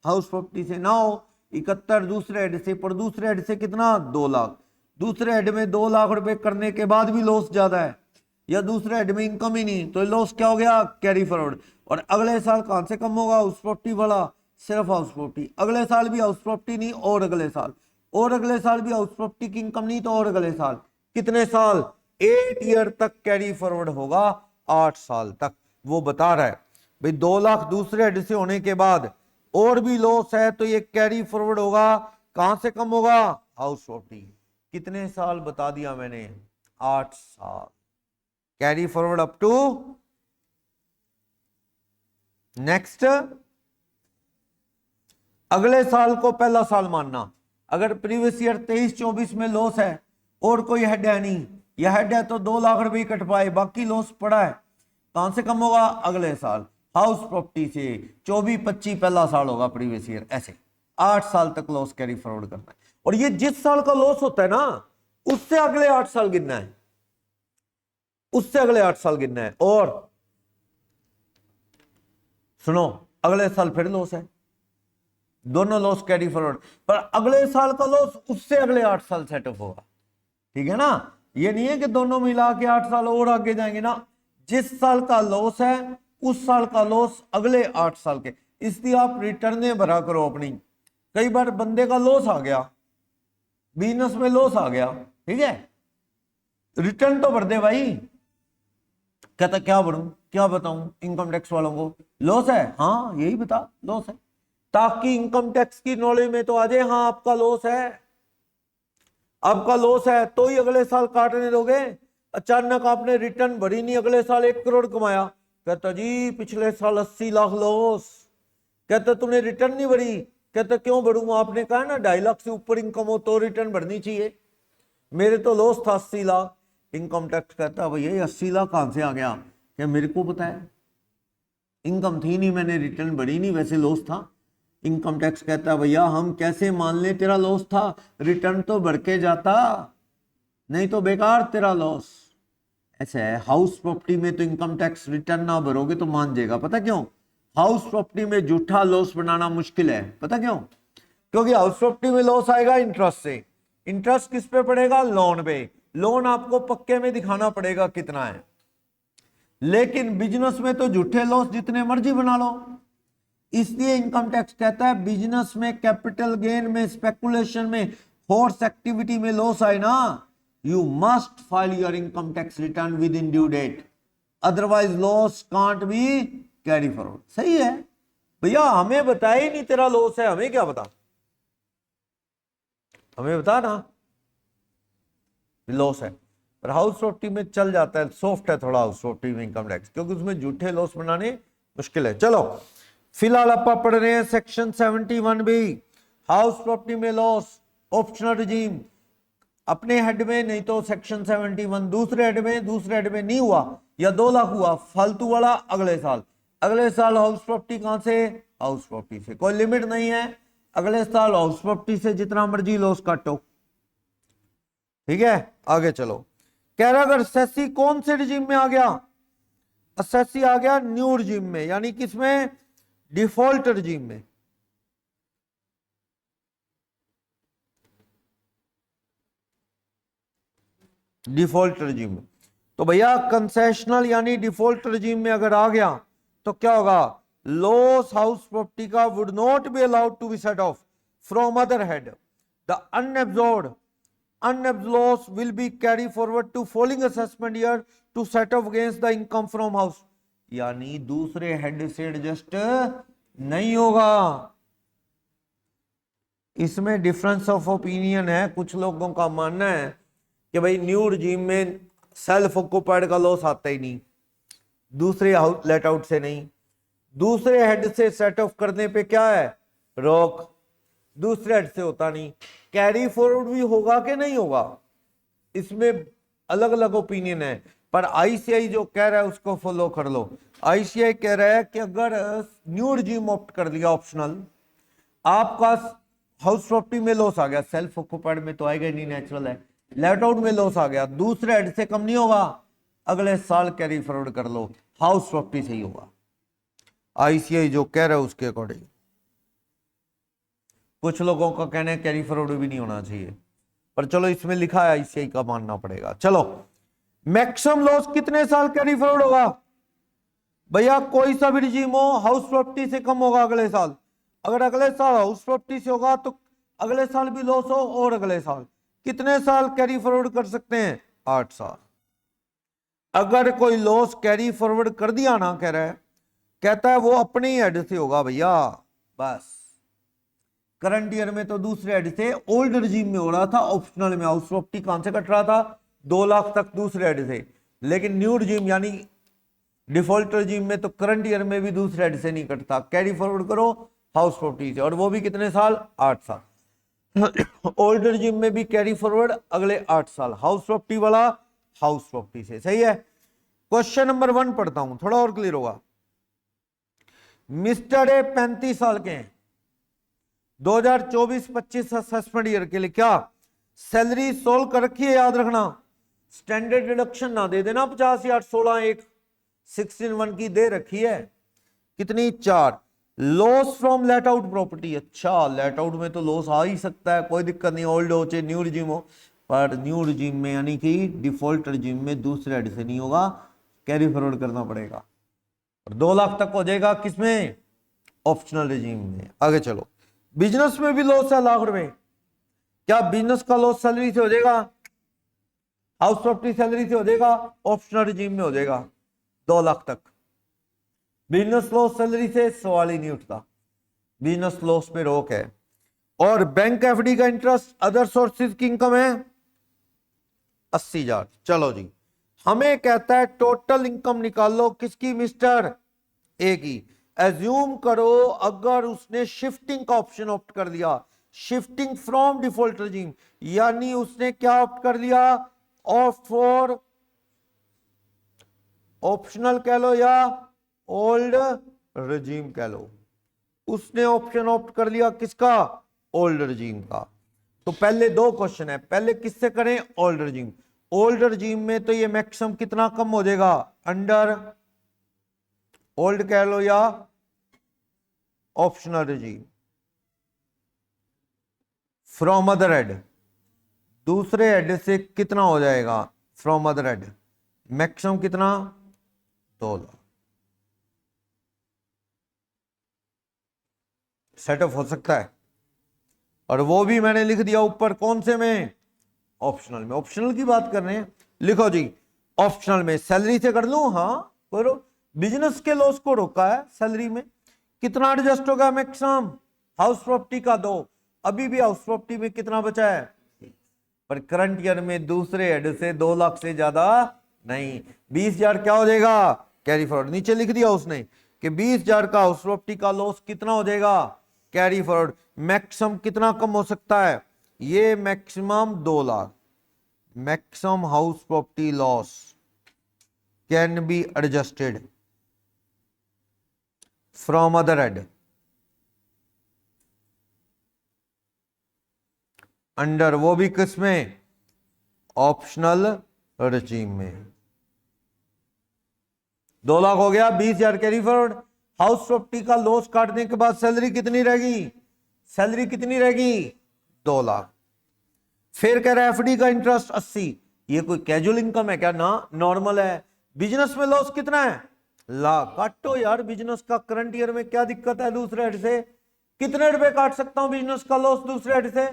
हाउस प्रॉपर्टी से ना हो, 71 दूसरे हेड से, पर दूसरे हेड से कितना, 2 लाख। दूसरे हेड में 2 लाख रुपए करने के बाद भी लॉस ज्यादा है, या दूसरे हेड में इनकम ही नहीं, तो लॉस क्या हो गया, कैरी फॉरवर्ड। और अगले साल कहां से कम होगा, हाउस प्रॉपर्टी वाला, सिर्फ हाउस प्रॉपर्टी। अगले साल भी हाउस प्रॉपर्टी नहीं, और अगले साल, और अगले साल भी हाउस प्रॉपर्टी की इनकम नहीं, तो और अगले साल। कितने साल, 8 ईयर तक कैरी फॉरवर्ड होगा, 8 साल तक। वो बता रहा है भाई 2 लाख दूसरे हेड से होने के बाद और भी लॉस है, तो ये कैरी फॉरवर्ड होगा, कहां से कम होगा, हाउस प्रॉपर्टी। कितने साल बता दिया मैंने, 8 साल carry forward up to next. अगले साल को पहला साल मानना। अगर प्रीवियस ईयर 23-24 में लॉस है और कोई हेड है नहीं, या हेड है तो 2 लाख रुपए कट पाए, बाकी लॉस पड़ा है, कहां से कम होगा, अगले साल हाउस प्रॉपर्टी से। 24-25 पहला साल होगा प्रीवियस ईयर, ऐसे 8 साल तक लॉस कैरी फॉरवर्ड करना है। और ये जिस साल का लॉस होता है ना, उससे अगले 8 साल गिनना है, उससे अगले 8 साल गिनना है। और सुनो, अगले साल फिर लॉस है, दोनों लॉस कैरी फॉरवर्ड, पर अगले साल का लॉस उससे अगले 8 साल सेटअप होगा। ठीक है ना, ये नहीं है कि दोनों मिला के 8 साल और आगे जाएंगे ना। जिस साल का लॉस है उस साल का लॉस अगले 8 साल के। इसलिए आप रिटर्न भरा करो अपनी। कई बार बंदे का लॉस आ गया, बिजनेस में लॉस आ गया, ठीक है, रिटर्न तो भर दे भाई। कहता क्या भरूं, क्या बताऊं इनकम टैक्स वालों को, लॉस है, हाँ यही बता लॉस है, ताकि इनकम टैक्स की नॉलेज में तो आ जाए, हाँ आपका लॉस है, आपका लॉस है, तो ही अगले साल काटने दोगे। अचानक आपने रिटर्न भरी नहीं, अगले साल 1 करोड़ कमाया, कहता जी पिछले साल 80 लाख लॉस। कहता तुमने रिटर्न नहीं भरी, कहता क्यों भरूंगा, आपने कहा ना 2.5 लाख से ऊपर इनकम हो तो रिटर्न भरनी चाहिए, मेरे तो लॉस था 80 लाख। इनकम टैक्स कहता भैया 80 लाख कहां से आ गया, क्या मेरे को पता है, इनकम थी नहीं, मैंने रिटर्न भरी नहीं, वैसे लॉस था। इनकम टैक्स कहता भैया हम कैसे मान ले तेरा लॉस था, रिटर्न तो भर के जाता, नहीं तो बेकार तेरा लॉस। ऐसा है, हाउस प्रॉपर्टी में तो इनकम टैक्स रिटर्न ना भरोगे तो मान जाएगा। पता क्यों? हाउस प्रॉपर्टी में झूठा लॉस बनाना मुश्किल है। पता क्यों? क्योंकि हाउस प्रॉपर्टी में लॉस आएगा इंटरेस्ट से। इंटरेस्ट किस पे पड़ेगा? लोन पे। लोन आपको पक्के में दिखाना पड़ेगा कितना है। लेकिन बिजनेस में तो झूठे लॉस जितने मर्जी बना लो। इसलिए इनकम टैक्स कहता है बिजनेस में, कैपिटल गेन में, स्पेकुलेशन में, फोर्स एक्टिविटी में लॉस आए ना, you must file your income tax return within due date, otherwise loss can't be carry forward. सही है भैया, हमें बताया ही नहीं तेरा लॉस है, हमें क्या बता, हमें बता ना लॉस है। पर हाउस प्रॉपर्टी में चल जाता है, सॉफ्ट है थोड़ा हाउस प्रॉपर्टी में इनकम टैक्स, क्योंकि उसमें झूठे लॉस बनाने मुश्किल है। चलो फिलहाल आप पढ़ रहे हैं सेक्शन 71 बी, हाउस प्रॉपर्टी में लॉस, ऑप्शनल रिजीम। अपने हेड में नहीं तो सेक्शन 71, दूसरे हेड में नहीं हुआ या 2 लाख हुआ फालतू वाला, अगले साल हाउस प्रॉपर्टी कहां से? हाउस प्रॉपर्टी से। कोई लिमिट नहीं है, अगले साल हाउस प्रॉपर्टी से जितना मर्जी लॉस काटो। ठीक है, आगे चलो। कह रहा अगर सेसी कौन से रिजीम में आ गया? असेसी आ गया न्यू रिजीम में, यानी किसमें? डिफॉल्ट रिजीम में। डिफॉल्ट रिजीम में तो भैया कंसेशनल यानी डिफॉल्ट रिजीम में अगर आ गया तो क्या होगा? लॉस हाउस प्रॉपर्टी का would not be allowed to be set off from other head, the unabsorbed loss will be carry forward to following assessment year to set off against the income from house, यानी दूसरे head से adjust नहीं होगा। इसमें difference of opinion है। कुछ लोगों का मानना है कि भाई न्यू रिजीम में सेल्फ ऑक्युपाइड का लॉस आता ही नहीं, दूसरे लेट आउट से नहीं, दूसरे हेड से सेट ऑफ करने पे क्या है? रोक, दूसरे हेड से होता नहीं। कैरी फॉरवर्ड भी होगा कि नहीं होगा, इसमें अलग अलग ओपिनियन है, पर आईसीआई जो कह रहा है उसको फॉलो कर लो। आईसीआई कह रहा है कि अगर न्यू रिजीम ऑप्ट कर लिया ऑप्शनल, आपका हाउस प्रॉपर्टी में लॉस आ गया, सेल्फ ऑक्युपाइड में तो आएगा नहीं, नेचुरल है, लेट आउट में लॉस आ गया, दूसरे हेड से कम नहीं होगा, अगले साल कैरी फॉरवर्ड कर लो, हाउस प्रॉपर्टी से ही होगा। आईसीआई जो कह रहा है उसके अकॉर्डिंग। कुछ लोगों का कहना है कैरी फॉरवर्ड भी नहीं होना चाहिए, पर चलो इसमें लिखा है आईसीआई का मानना पड़ेगा। चलो मैक्सिमम लॉस कितने साल कैरी फॉरवर्ड होगा? भैया कोई सा भी रिजीम हो, हाउस प्रॉपर्टी से कम होगा अगले साल। अगर अगले साल हाउस प्रॉपर्टी से होगा तो अगले साल भी लॉस हो, और अगले साल कितने साल कैरी फॉरवर्ड कर सकते हैं? 8 साल। अगर कोई लॉस कैरी फॉरवर्ड कर दिया ना, कह रहा है, कहता है वो अपने ही हेड से होगा भैया, बस। करंट ईयर में तो दूसरे हेड से ओल्ड रिजीम में हो रहा था, ऑप्शनल में हाउस प्रॉपर्टी कहां से कट रहा था? 2 लाख तक दूसरे हेड से। लेकिन न्यू रिजीम यानी डिफॉल्ट रिजीम में तो करंट ईयर में भी दूसरे हेड से नहीं कटता, कैरी फॉरवर्ड करो हाउस प्रॉपर्टी से, और वो भी कितने साल? 8 साल। ओल्ड रिजीम में भी कैरी फॉरवर्ड अगले 8 साल, हाउस प्रॉपर्टी वाला हाउस प्रॉपर्टी से। सही है। क्वेश्चन नंबर 1 पढ़ता हूं, थोड़ा और क्लियर होगा। मिस्टर ए 35 साल के हैं, 2024-25 असेसमेंट ईयर के लिए क्या सैलरी सोल्व कर रखी है? याद रखना, स्टैंडर्ड डिडक्शन ना दे देना 50 या 16 1 16 की दे रखी है। कितनी? 4। Loss from let out property, अच्छा लेट आउट में तो लॉस आ ही सकता है, कोई दिक्कत नहीं, ओल्ड हो चाहे न्यू रिजीम हो, पर न्यू रिजीम में यानी कि डिफॉल्ट रिजीम में दूसरे हेड से नहीं होगा, कैरी फॉरवर्ड करना पड़ेगा, और 2 लाख तक हो जाएगा किसमें? ऑप्शनल रिजीम में। आगे चलो। बिजनेस में भी लॉस है लाख रुपए, क्या बिजनेस का लॉस सैलरी से हो जाएगा? हाउस प्रॉपर्टी सैलरी से हो जाएगा, ऑप्शनल रिजीम में हो जाएगा 2 लाख तक। बिजनेस लॉस सैलरी से सवाल ही नहीं उठता, बिजनेस लॉस पे रोक है। और बैंक एफडी का इंटरेस्ट, अदर सोर्सेज की इनकम है 80,000। चलो जी, हमें कहता है टोटल इनकम निकाल लो, किसकी? मिस्टर ए की। एज्यूम करो अगर उसने शिफ्टिंग का ऑप्शन ऑप्ट कर लिया, शिफ्टिंग फ्रॉम डिफॉल्ट रिजीम, यानी उसने क्या ऑप्ट कर लिया? ऑफ फॉर ऑप्शनल कह लो या ओल्ड रिजीम कह लो, उसने ऑप्शन ऑप्ट कर लिया किसका? ओल्ड रिजीम का। तो पहले 2 क्वेश्चन है, पहले किससे करें? Old regime. ओल्ड रजीम में तो ये मैक्सिमम कितना कम हो जाएगा, अंडर ओल्ड कह लो या ऑप्शनल रजीम, फ्रॉम अदर हेड, दूसरे हेड से कितना हो जाएगा, फ्रॉम अदर हेड मैक्सिमम कितना, 2 लाख। सेटअप हो सकता है, और वो भी मैंने लिख दिया ऊपर, कौन से में, ऑप्शनल में। ऑप्शनल की बात कर रहे हैं, लिखो जी ऑप्शनल में सैलरी से कर लूं, हाँ करो। बिजनेस के लॉस को रोका है सैलरी में, कितना एडजस्ट होगा मैक्सिमम, हाउस प्रॉपर्टी का 2, अभी भी हाउस प्रॉपर्टी में कितना बचा है, पर करंट ईयर में दूसरे हेड से 2 लाख से ज्यादा नहीं। 20,000 क्या हो जाएगा, कैरी फॉरवर्ड। नीचे लिख दिया उसने कि 20,000 का हाउस प्रॉपर्टी का लॉस कितना हो जाएगा, कैरी फॉरवर्ड। मैक्सिमम कितना कम हो सकता है, ये maximum 2 lakh. Maximum house property loss can be adjusted from other head under, वो भी किसमें, ऑप्शनल रजीम में। 2 लाख हो गया, 20,000 कैरी फॉरवर्ड। हाउस प्रॉपर्टी का लॉस काटने के बाद सैलरी कितनी रहेगी, सैलरी कितनी रहेगी, 2 लाख। फिर कह रहा है एफडी का इंटरेस्ट 80, ये कोई कैजुअल इनकम है क्या, ना नॉर्मल है। बिजनेस में लॉस कितना है, लाख। काटो यार बिजनेस का, करंट ईयर में क्या दिक्कत है, दूसरे हेड से कितने रुपए काट सकता हूं बिजनेस का लॉस दूसरे हेड से।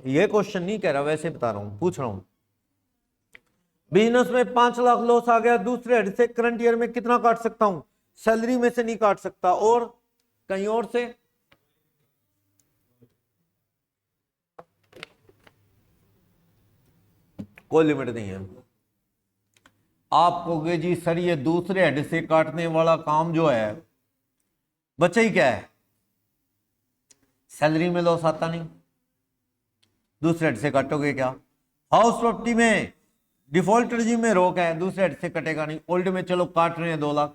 ये क्वेश्चन नहीं कह रहा, वैसे बता रहा हूं, पूछ रहा हूं। बिजनेस में 5 लाख लॉस आ गया दूसरे हेड से, करंट ईयर में कितना काट सकता हूं, सैलरी में से नहीं काट सकता, और कहीं और से। कोई लिमिट नहीं है। आप कहोगे जी सर ये दूसरे हेड से काटने वाला काम जो है बचा ही क्या है, सैलरी में लॉस आता नहीं, दूसरे हेड से काटोगे क्या। हाउस प्रॉपर्टी में डिफॉल्ट रजीम में रोक है, दूसरे हेड से कटेगा नहीं, ओल्ड में चलो काट रहे हैं 2 लाख।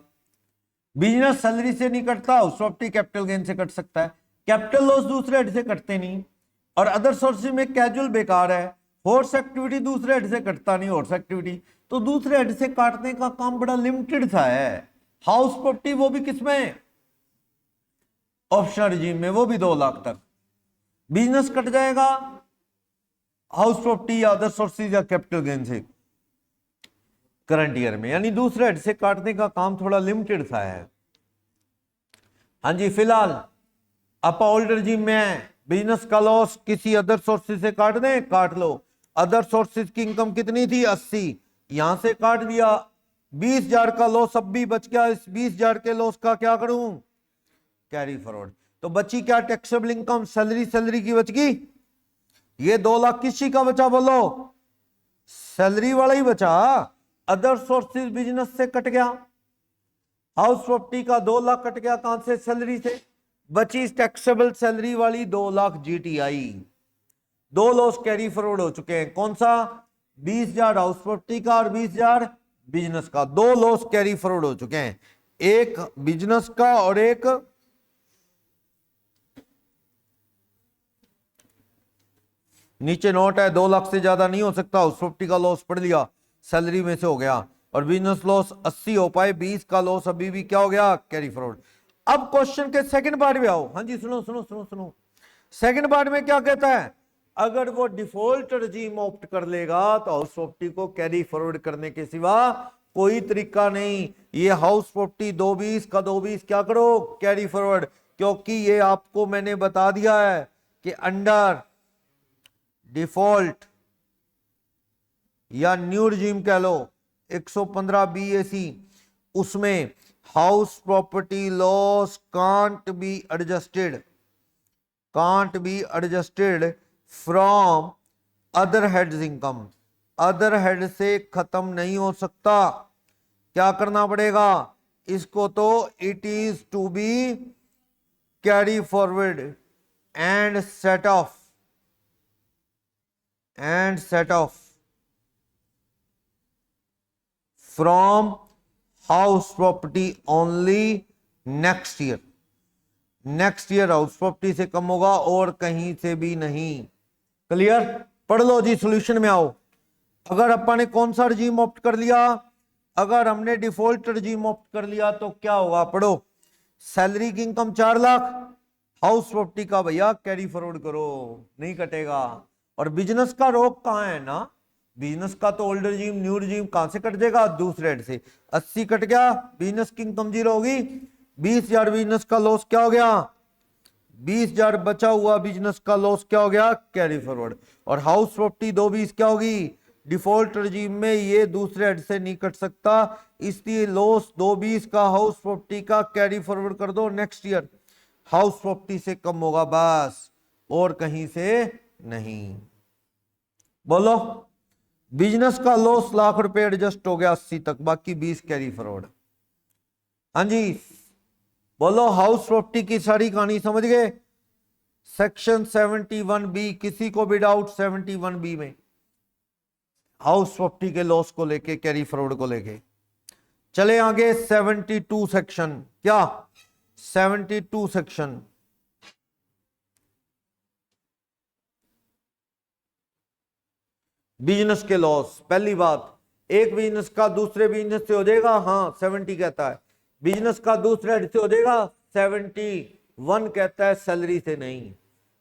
बिजनेस सैलरी से नहीं कटता, हाउस प्रॉपर्टी कैपिटल गेन से कट सकता है, कैपिटल लॉस दूसरे हेड से कटते नहीं। और अदर सोर्सेज में कैजुअल बेकार है, हॉर्स एक्टिविटी दूसरे हेड से कटता नहीं, हॉर्स एक्टिविटी तो दूसरे हेड से काटने का काम बड़ा लिमिटेड सा है। हाउस प्रॉपर्टी वो भी किसमें, ऑप्शनल रजीम में, वो भी 2 लाख तक। बिजनेस कट जाएगा हाउस प्रॉपर्टी या अदर सोर्सेज या कैपिटल गेन से करंट ईयर में, यानी दूसरे हेड से काटने का काम थोड़ा लिमिटेड सा है। हाँ जी, फिलहाल आप ओल्ड रजीम में है, बिजनेस का लॉस किसी अदर सोर्सेज से काट दें, काट लो। अदर सोर्सेज की इनकम कितनी थी, 80, यहां से काट दिया। 20,000 का लॉस अब भी बच गया, इस 20,000 के लॉस का क्या करूं, कैरी फॉरवर्ड। तो बची क्या, टैक्सेबल इनकम, सैलरी, सैलरी की बच गई। ये 2 लाख किसी का बचा, बोलो, सैलरी वाला ही बचा। अदर सोर्सेज बिजनेस से कट गया, हाउस प्रॉपर्टी का 2 लाख कट गया, कहां से, सैलरी से। बची टैक्सेबल सैलरी वाली 2 lakh GTI. 2 loss carry forward हो चुके हैं, कौन सा, 20,000 हाउस प्रॉपर्टी का और 20,000 बिजनेस का। 2 लॉस कैरी फॉरवर्ड हो चुके हैं, एक बिजनेस का और एक नीचे नोट है, 2 लाख से ज्यादा नहीं हो सकता। हाउस प्रॉपर्टी का लॉस पढ़ लिया, सैलरी में से हो गया, और बिजनेस लॉस 80 हो पाए, 20 का लॉस अभी भी क्या हो गया, कैरी फॉरवर्ड। अब क्वेश्चन के सेकंड पार्ट में आओ। हाँ जी, सुनो सुनो सुनो सुनो, सेकंड पार्ट में क्या कहता है, अगर वो डिफॉल्ट रजीम ऑप्ट कर लेगा तो हाउस प्रॉपर्टी को कैरी फॉरवर्ड करने के सिवा कोई तरीका नहीं। ये हाउस प्रॉपर्टी 220 का 220 क्या करो, कैरी फॉरवर्ड, क्योंकि ये आपको मैंने बता दिया है कि अंडर डिफॉल्ट या न्यू रजीम कह लो 115 BAC, उसमें house property loss can't be adjusted from other heads income, other head से खत्म नहीं हो सकता। क्या करना पड़ेगा इसको, तो it is to be carry forward and set off from house property only next year house property से कम होगा और कहीं से भी नहीं। क्लियर, पढ़ लो जी, सोल्यूशन में आओ। अगर अपन ने कौन सा रजीम ऑप्ट कर लिया, अगर हमने डिफॉल्ट रजीम ऑप्ट कर लिया तो क्या होगा, पढ़ो। सैलरी की इनकम 4 लाख, हाउस प्रॉपर्टी का भैया कैरी फॉरवर्ड करो, नहीं कटेगा। और बिजनेस का रोक कहां है ना, बिजनेस का तो ओल्ड रजीम न्यू रजीम कहां से कट जाएगा, दूसरे हेड से। 80 कट गया, बिजनेस की इनकम 0 होगी, 20,000 बिजनेस का लॉस क्या हो गया, 20,000 बचा हुआ बिजनेस का लॉस क्या हो गया, कैरी फॉरवर्ड। और हाउस प्रॉपर्टी 220 क्या होगी, डिफॉल्ट रजीम में ये दूसरे हेड से नहीं कट सकता, इसलिए लॉस 220 का हाउस प्रॉपर्टी का कैरी फॉरवर्ड कर दो नेक्स्ट ईयर। हाउस प्रॉपर्टी से कम होगा बस, और कहीं से नहीं। बोलो, बिजनेस का लॉस लाख रुपए एडजस्ट हो गया 80 तक, बाकी 20 कैरी फॉरवर्ड। हाँ जी बोलो, हाउस प्रॉपर्टी की सारी कहानी समझ गए। सेक्शन 71B, किसी को भी डाउट 71B में, हाउस प्रॉपर्टी के लॉस को लेके, कैरी फॉरवर्ड को लेके। चले आगे 72 सेक्शन, क्या 72 सेक्शन, बिजनेस के लॉस। पहली बात, एक बिजनेस का दूसरे बिजनेस से हो जाएगा, हाँ 70 कहता है, बिजनेस का दूसरे हेड से हो जाएगा 71 कहता है, सैलरी से नहीं,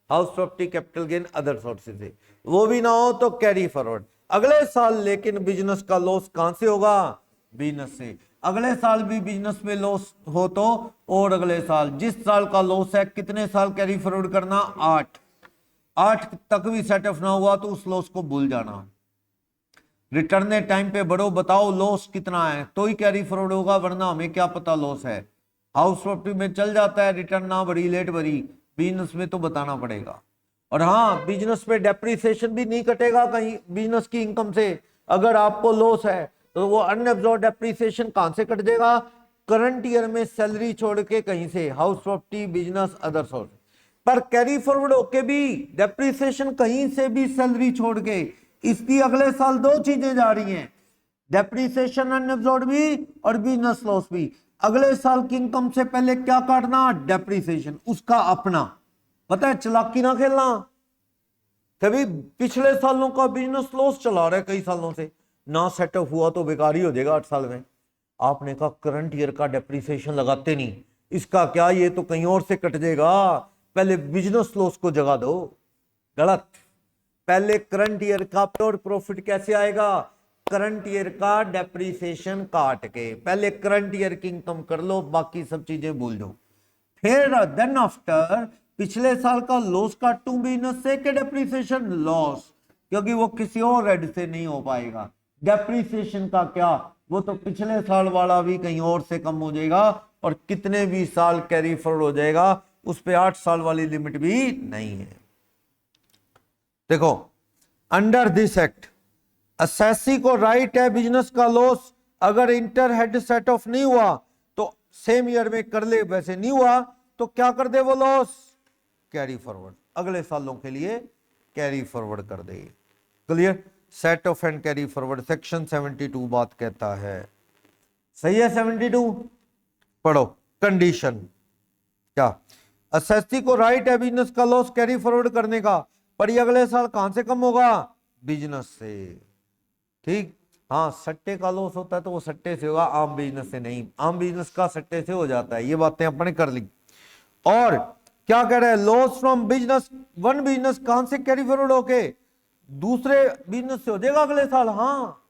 house property capital gain other sources से, वो भी ना हो तो कैरी फॉरवर्ड अगले साल। लेकिन बिजनेस का लॉस कहां से होगा, बिजनेस से। अगले साल भी बिजनेस में लॉस हो तो, और अगले साल, जिस साल का लॉस है कितने साल कैरी फॉरवर्ड करना, 8 तक भी सेट ऑफ ना हुआ तो उस लॉस को भूल जाना। रिटर्न टाइम पे बढ़ो, बताओ लॉस कितना है तो ही कैरी फॉरवर्ड होगा, वरना हमें क्या पता लॉस है। हाउस प्रॉपर्टी में चल जाता है रिटर्न ना भरी, लेट भरी, बिजनेस में तो बताना पड़ेगा। और हाँ, बिजनेस में डेप्रिसिएशन भी नहीं कटेगा कहीं बिजनेस की इनकम से। अगर आपको लॉस है तो वो अनएब्जॉर्ब डेप्रिसिएशन कहां से कट जाएगा, करंट ईयर में सैलरी छोड़ के कहीं से, house property, business, other source. पर कैरी फॉरवर्ड होके भी डेप्रिसिएशन कहीं से भी सैलरी छोड़ के, इसकी अगले साल 2 चीजें जा रही हैं, डेप्रिसिएशन अनअब्जॉर्ब्ड भी और बिजनेस लॉस भी। अगले साल की इनकम से पहले क्या काटना, डेप्रिसिएशन, उसका अपना। पता है, चालाकी ना खेलना, कभी पिछले सालों का बिजनेस लॉस चला रहा है कई सालों से, ना सेटअप हुआ तो बेकार ही हो जाएगा 8 साल में। आपने कहा करंट ईयर का डेप्रिसिएशन लगाते नहीं, इसका क्या, ये तो कहीं और से कट जाएगा, पहले बिजनेस लॉस को जगा दो। गलत, पहले करंट ईयर का प्योर प्रॉफिट कैसे आएगा, करंट ईयर का डेप्रिसिएशन काट के, पहले करंट ईयर की इनकम कर लो, बाकी सब चीजें भूल जाओ। फिर देन आफ्टर पिछले साल का लॉस काटूं बिजनेस से के डेप्रिसिएशन लॉस, क्योंकि वो किसी और हेड से नहीं हो पाएगा। डेप्रिसिएशन का क्या, वो तो पिछले साल वाला भी कहीं और से कम हो जाएगा, और कितने भी साल कैरी फॉरवर्ड हो जाएगा, उस पे 8 साल वाली लिमिट भी नहीं है। देखो, अंडर दिस एक्ट असेसी को राइट है बिजनेस का लॉस, अगर इंटर हेड सेट ऑफ नहीं हुआ तो सेम ईयर में कर ले, वैसे नहीं हुआ तो क्या कर दे वो लॉस, कैरी फॉरवर्ड, अगले सालों के लिए कैरी फॉरवर्ड कर दे। Clear, set off and carry forward section 72 बात कहता है। सही है 72, पढ़ो। कंडीशन क्या, असेसी को राइट है बिजनेस का लॉस कैरी फॉरवर्ड करने का, पर ये अगले साल कहां से कम होगा, बिजनेस से। ठीक, हाँ सट्टे का लॉस होता है तो वो सट्टे से होगा, आम बिजनेस से नहीं, आम बिजनेस का सट्टे से हो जाता है, ये बातें अपने कर ली। और क्या कह रहे हैं, loss from business, one business कहां से कैरी फॉरवर्ड होके, दूसरे बिजनेस से हो जाएगा अगले साल। हाँ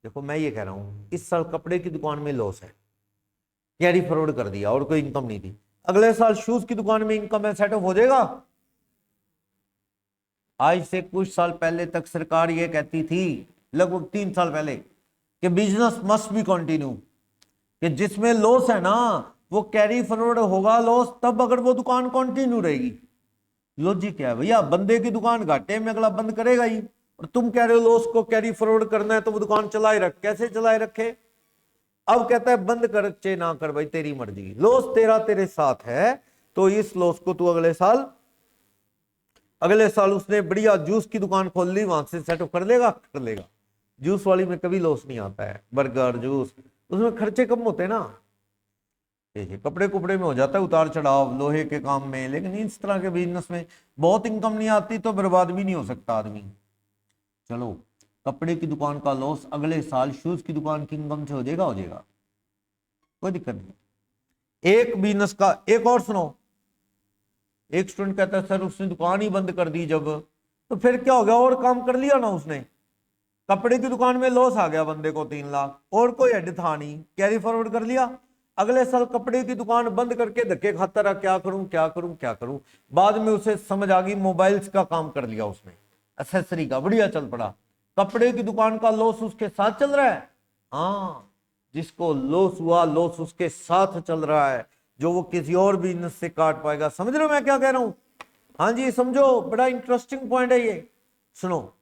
देखो, मैं ये कह रहा हूं, इस साल कपड़े की दुकान में लॉस है, कैरी फॉरवर्ड कर दिया और कोई इनकम नहीं थी, अगले साल शूज की दुकान में इनकम है, सेटअप हो जाएगा। आज से कुछ साल पहले तक सरकार ये कहती थी, लगभग 3 साल पहले, कि बिजनेस मस्ट बी कंटिन्यू, कि जिसमें लॉस है ना वो कैरी फॉरवर्ड होगा लॉस तब अगर वो दुकान कंटिन्यू रहेगी। लॉजिक क्या है भैया, बंदे की दुकान घाटे में अगला बंद करेगा ही, और तुम कह रहे हो लॉस को कैरी फॉरवर्ड करना है तो वो दुकान चलाए रख, कैसे चलाए रखे। अब कहता है बंद कर चे ना कर, भाई तेरी मर्जी, लॉस तेरा तेरे साथ है, तो इस लॉस को तू अगले साल उसने बढ़िया जूस की दुकान खोल ली, वहां से सेटअप कर लेगा। जूस वाली में कभी लॉस नहीं आता है, बर्गर जूस उसमें खर्चे कम होते हैं ना। कपड़े कुपड़े में हो जाता है उतार चढ़ाव, लोहे के काम में, लेकिन इस तरह के बिजनेस में बहुत इनकम नहीं आती तो बर्बाद भी नहीं हो सकता आदमी। चलो, कपड़े की दुकान का लॉस अगले साल शूज की दुकान की इनकम से हो जाएगा, कोई दिक्कत नहीं। एक बिजनेस का एक और सुनो। एक स्टूडेंट कहता है सर उसने दुकान ही बंद कर दी जब, तो फिर क्या हो गया, और काम कर लिया ना उसने। कपड़े की दुकान में लॉस आ गया बंदे को 3 लाख, और कोई हेड था नहीं, कैरी फॉरवर्ड कर लिया। अगले साल कपड़े की दुकान बंद करके धक्के खाता रहा, क्या करूं क्या करूं क्या करूं। बाद में उसे समझ आ गई, मोबाइल्स का काम कर लिया उसने, एक्सेसरी का, बढ़िया चल पड़ा। कपड़े की दुकान का लॉस उसके साथ चल रहा है। हाँ, जिसको लॉस हुआ, लॉस उसके साथ चल रहा है, जो वो किसी और बिजनेस से काट पाएगा। समझ रहे हो मैं क्या कह रहा हूं? हाँ जी, समझो, बड़ा इंटरेस्टिंग पॉइंट है ये। सुनो,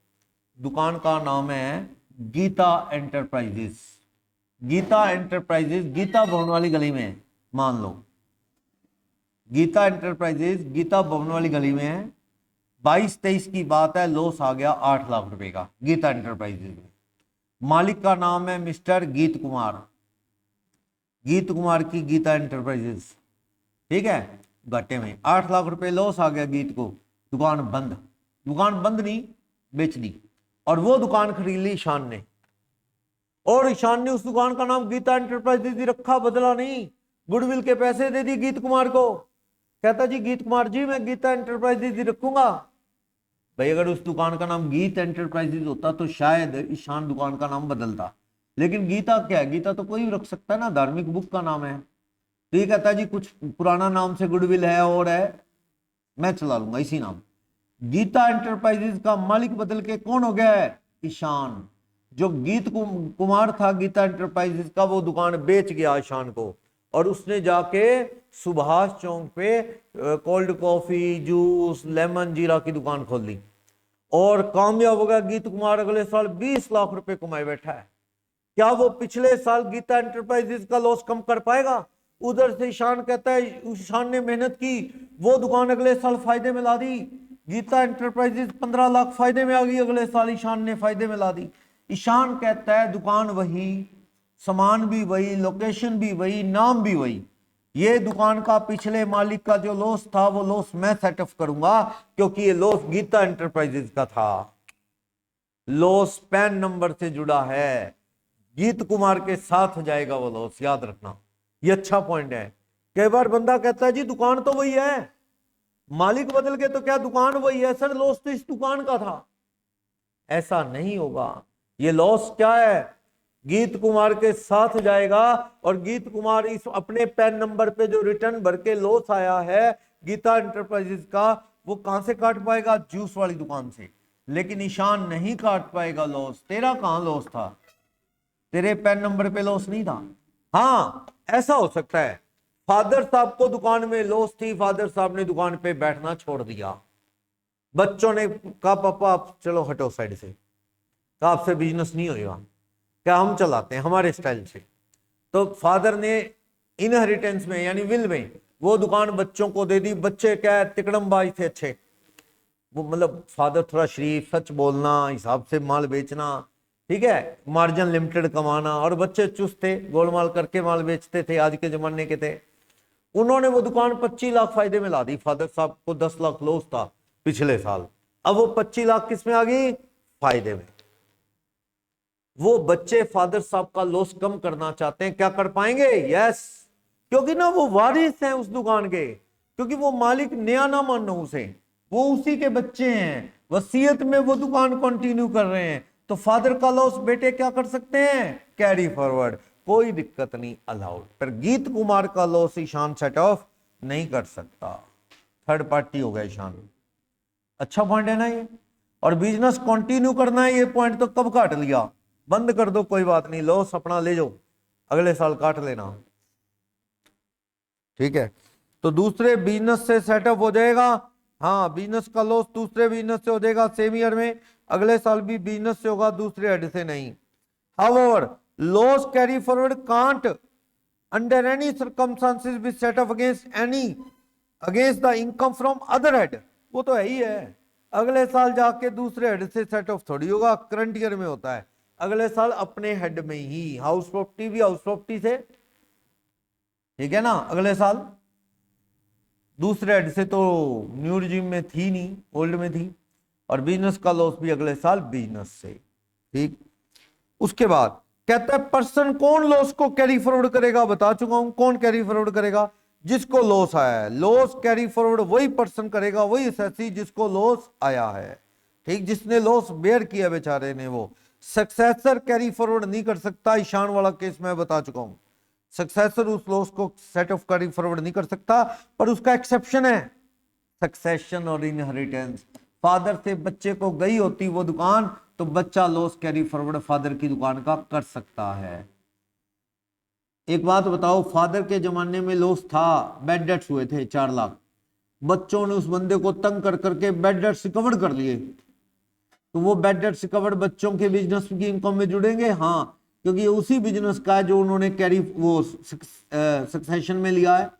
दुकान का नाम है गीता एंटरप्राइजेस। गीता एंटरप्राइजेस गीता भवन वाली गली में है, मान लो गीता एंटरप्राइजेस गीता भवन वाली गली में है। 22-23 की बात है, लॉस आ गया 8 लाख रुपए का गीता एंटरप्राइजेस में। मालिक का नाम है मिस्टर गीत कुमार, गीत कुमार की गीता एंटरप्राइजेस, ठीक है। घाटे में 8 लाख रुपए लॉस आ गया गीत को, दुकान बंद। दुकान बंद नहीं, बेच दी, और वो दुकान खरीद ली ईशान ने। और ईशान ने उस दुकान का नाम गीता एंटरप्राइजेस ही रखा, बदला नहीं। गुडविल के पैसे दे दिए गीत कुमार को। कहता जी गीत कुमार जी मैं गीता एंटरप्राइजेस ही रखूंगा। भाई अगर उस दुकान का नाम गीत एंटरप्राइजेस होता तो शायद ईशान दुकान का नाम बदलता, लेकिन गीता क्या है, गीता तो कोई भी रख सकता है ना, धार्मिक बुक का नाम है। तो ये कहता है जी कुछ पुराना नाम से गुडविल है और है, मैं चला लूंगा इसी नाम। गीता एंटरप्राइजेस का मालिक बदल के कौन हो गया है? ईशान। जो गीत कुमार था गीता एंटरप्राइजेस का, वो दुकान बेच गया ईशान को, और उसने जाके सुभाष चौक पे कोल्ड कॉफी, जूस, लेमन, जीरा की दुकान खोल ली, और कामयाब हो गया गीत कुमार। अगले साल 20 लाख रुपए कमाए बैठा है। क्या वो पिछले साल गीता एंटरप्राइजेस का लॉस कम कर पाएगा? उधर से ईशान कहता है, ईशान ने मेहनत की, वो दुकान अगले साल फायदे में ला दी। गीता एंटरप्राइजेस 15 लाख फायदे में आ गई, अगले साल ईशान ने फायदे में ला दी। ईशान कहता है दुकान वही, सामान भी वही, लोकेशन भी वही, नाम भी वही। ये दुकान का पिछले मालिक का जो लॉस था, वो लॉस मैं सेटअप करूंगा, क्योंकि ये लॉस गीता एंटरप्राइजेस का था। लॉस पैन नंबर से जुड़ा है, गीत कुमार के साथ जाएगा वो लॉस, याद रखना। ये अच्छा पॉइंट है। कई बार बंदा कहता है जी दुकान तो वही है, मालिक बदल के तो क्या दुकान वही है सर, लॉस तो इस दुकान का था। ऐसा नहीं होगा। ये लॉस क्या है, गीत कुमार के साथ जाएगा, और गीत कुमार इस अपने पैन नंबर पे जो रिटर्न भर के लॉस आया है गीता एंटरप्राइजेस का, वो कहां से काट पाएगा? जूस वाली दुकान से। लेकिन ईशान नहीं काट पाएगा लॉस। तेरा कहां लॉस था? तेरे पैन नंबर पे लॉस नहीं था। हाँ, ऐसा हो सकता है फादर साहब को दुकान में लॉस थी, फादर साहब ने दुकान पे बैठना छोड़ दिया, बच्चों ने कहा पापा आप चलो हटो साइड से, कहा आपसे बिजनेस नहीं होगा, क्या हम चलाते हैं हमारे स्टाइल से। तो फादर ने इनहेरिटेंस में यानी विल में वो दुकान बच्चों को दे दी। बच्चे क्या है, तिकड़मबाज थे अच्छे, वो मतलब फादर थोड़ा शरीफ, सच बोलना, हिसाब से माल बेचना, ठीक है, मार्जिन लिमिटेड कमाना, और बच्चे चुस्त थे, गोलमाल करके माल बेचते थे, आज के जमाने के थे। उन्होंने वो दुकान 25 लाख फायदे में ला दी। फादर साहब को 10 लाख लॉस था पिछले साल, अब वो 25 लाख किस में आ गई? फायदे में। वो बच्चे फादर साहब का लॉस कम करना चाहते हैं, क्या कर पाएंगे? यस, क्योंकि ना वो वारिस हैं उस दुकान के, क्योंकि वो मालिक नया ना मानो उसे, वो उसी के बच्चे हैं, वसीयत में वो दुकान कंटिन्यू कर रहे हैं। तो फादर का लॉस बेटे क्या कर सकते हैं? कैरी फॉरवर्ड, कोई दिक्कत नहीं, अलाउड। पर गीत कुमार का लॉस ईशान सेट ऑफ नहीं कर सकता, थर्ड पार्टी हो गया ईशान। अच्छा पॉइंट है ना ये। और बिजनेस कंटिन्यू करना है, ये पॉइंट तो कब काट लिया, बंद कर दो कोई बात नहीं, लॉस अपना ले जाओ, अगले साल काट लेना, ठीक है। तो दूसरे बिजनेस से सेटअप हो जाएगा। हाँ, बिजनेस का लॉस दूसरे बिजनेस से हो जाएगा सेम ईयर में, अगले साल भी बिजनेस से होगा, दूसरे हेड से नहीं। However loss carry forward can't under any circumstances be set up against the income from other head. वो तो है ही है, अगले साल जाके दूसरे हेड से सेट ऑफ थोड़ी होगा, करंट ईयर में होता है, अगले साल अपने हेड में ही। हाउस प्रॉपर्टी भी हाउस प्रॉपर्टी से, ठीक है ना, अगले साल दूसरे हेड से, तो न्यू रिजीम में थी नहीं, ओल्ड में थी। और बिजनेस का लॉस भी अगले साल बिजनेस से। ठीक, उसके बाद कहता है पर्सन कौन लॉस को कैरी फॉरवर्ड करेगा, बता चुका हूं कौन कैरी फॉरवर्ड करेगा, जिसको लॉस आया है। लॉस कैरी फॉरवर्ड वही पर्सन करेगा, वही एसेसी जिसको लॉस आया है। ठीक, जिसने लॉस बेयर किया बेचारे ने, वो सक्सेसर कैरी फॉरवर्ड नहीं कर सकता। ईशान वाला केस मैं बता चुका हूं, सक्सेसर उस लॉस को सेट ऑफ कैरी फॉरवर्ड नहीं कर सकता, पर उसका एक्सेप्शन है सक्सेशन और इनहेरिटेंस। फादर से बच्चे को गई होती वो दुकान, तो बच्चा लॉस कैरी फॉरवर्ड फादर की दुकान का कर सकता है। एक बात बताओ, फादर के जमाने में लॉस था, बैड डेट्स हुए थे 4 लाख, बच्चों ने उस बंदे को तंग कर करके बैड डेट्स रिकवर कर लिए, तो वो बैड डेट्स रिकवर्ड बच्चों के बिजनेस की इनकम में जुड़ेंगे? हाँ, क्योंकि उसी बिजनेस का जो उन्होंने कैरी वो सक्सेशन में लिया है,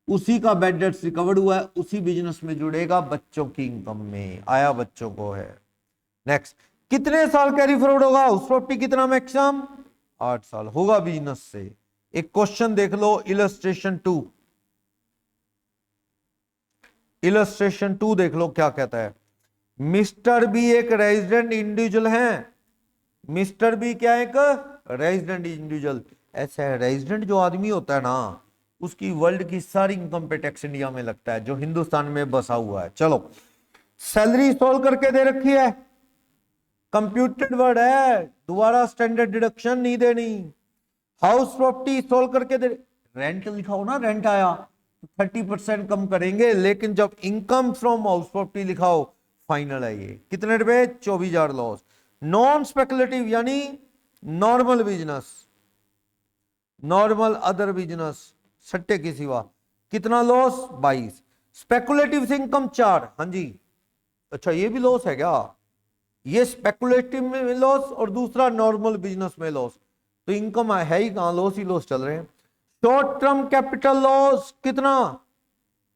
उसी का बैड डेट्स रिकवर्ड हुआ है, उसी बिजनेस में जुड़ेगा, बच्चों की इनकम में आया, बच्चों को है। नेक्स्ट, कितने साल कैरी फॉरवर्ड होगा उस प्रॉपर्टी, कितना मैक्सिमम? 8 साल होगा बिजनेस से। एक क्वेश्चन देख लो, इलस्ट्रेशन 2, इलस्ट्रेशन 2 देख लो क्या कहता है। मिस्टर बी एक रेजिडेंट इंडिविजुअल है। मिस्टर बी क्या है? एक रेजिडेंट इंडिविजुअल। ऐसा है, रेजिडेंट जो आदमी होता है ना, उसकी वर्ल्ड की सारी इनकम पे टैक्स इंडिया में लगता है, जो हिंदुस्तान में बसा हुआ है। चलो, सैलरी सोल्व करके दे रखी है, कंप्यूटेड वर्ड है, दोबारा स्टैंडर्ड डिडक्शन नहीं देनी। हाउस प्रॉपर्टी सोल्व करके दे, रेंट लिखाओ ना, रेंट आया 30% कम करेंगे, लेकिन जब इनकम फ्रॉम हाउस प्रॉपर्टी लिखाओ फाइनल है ये कितने रुपए? 24,000 लॉस। नॉन स्पेकुलेटिव यानी normal business, normal other business, सट्टे के सिवा कितना लॉस? 22। स्पेकुलेटिव से इनकम 4। हाँ जी, अच्छा ये भी लॉस है क्या? ये स्पेकुलेटिव में लॉस और दूसरा नॉर्मल बिजनेस में लॉस, तो इनकम है ही कहां, लॉस ही लॉस चल रहे हैं। शॉर्ट टर्म कैपिटल लॉस कितना?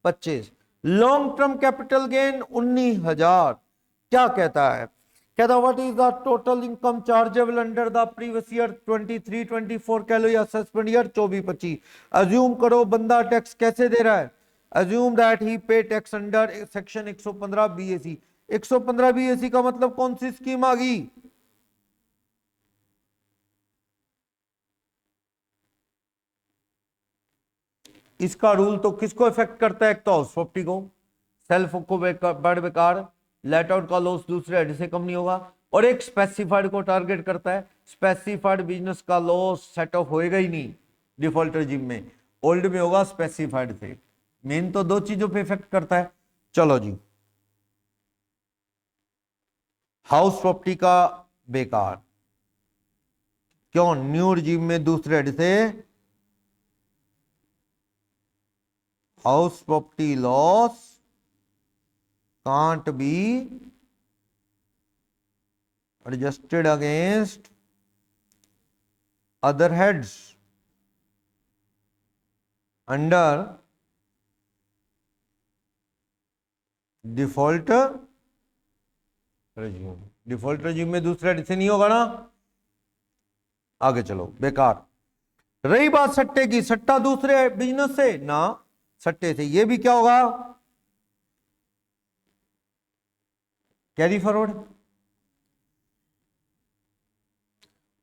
25। Long term capital gain 19,000। क्या कहता है? कहता what is the total income chargeable under the previous year 23-24 कह लो, या सस्पेंड ईयर 24-25। अज्यूम करो बंदा टैक्स कैसे दे रहा है, assume that he pay tax under section 115 BAC. 115 BAC का मतलब कौन सी स्कीम आ गई? इसका रूल तो किसको इफेक्ट करता है? एक तो हाउस प्रॉपर्टी को, सेल्फ को बड़ बेकार, लेट आउट का लॉस दूसरे हेड से कम नहीं होगा, और एक स्पेसिफाइड को टारगेट करता है। स्पेसिफाइड बिजनेस का लॉस सेट ऑफ होएगा ही नहीं डिफॉल्ट रेजिम में, ओल्ड में होगा स्पेसिफाइड से। मेन तो 2 चीजों पे इफेक्ट करता है। चलो जी, हाउस प्रॉपर्टी का बेकार क्यों? न्यू रेजिम में दूसरे हेड से house property loss can't be adjusted against other heads under default regime। Default regime में दूसरे हेड से नहीं होगा ना। आगे चलो, बेकार। रही बात सट्टे की, सट्टा दूसरे बिजनेस से ना, सट्टे से ये भी क्या होगा? Carry forward.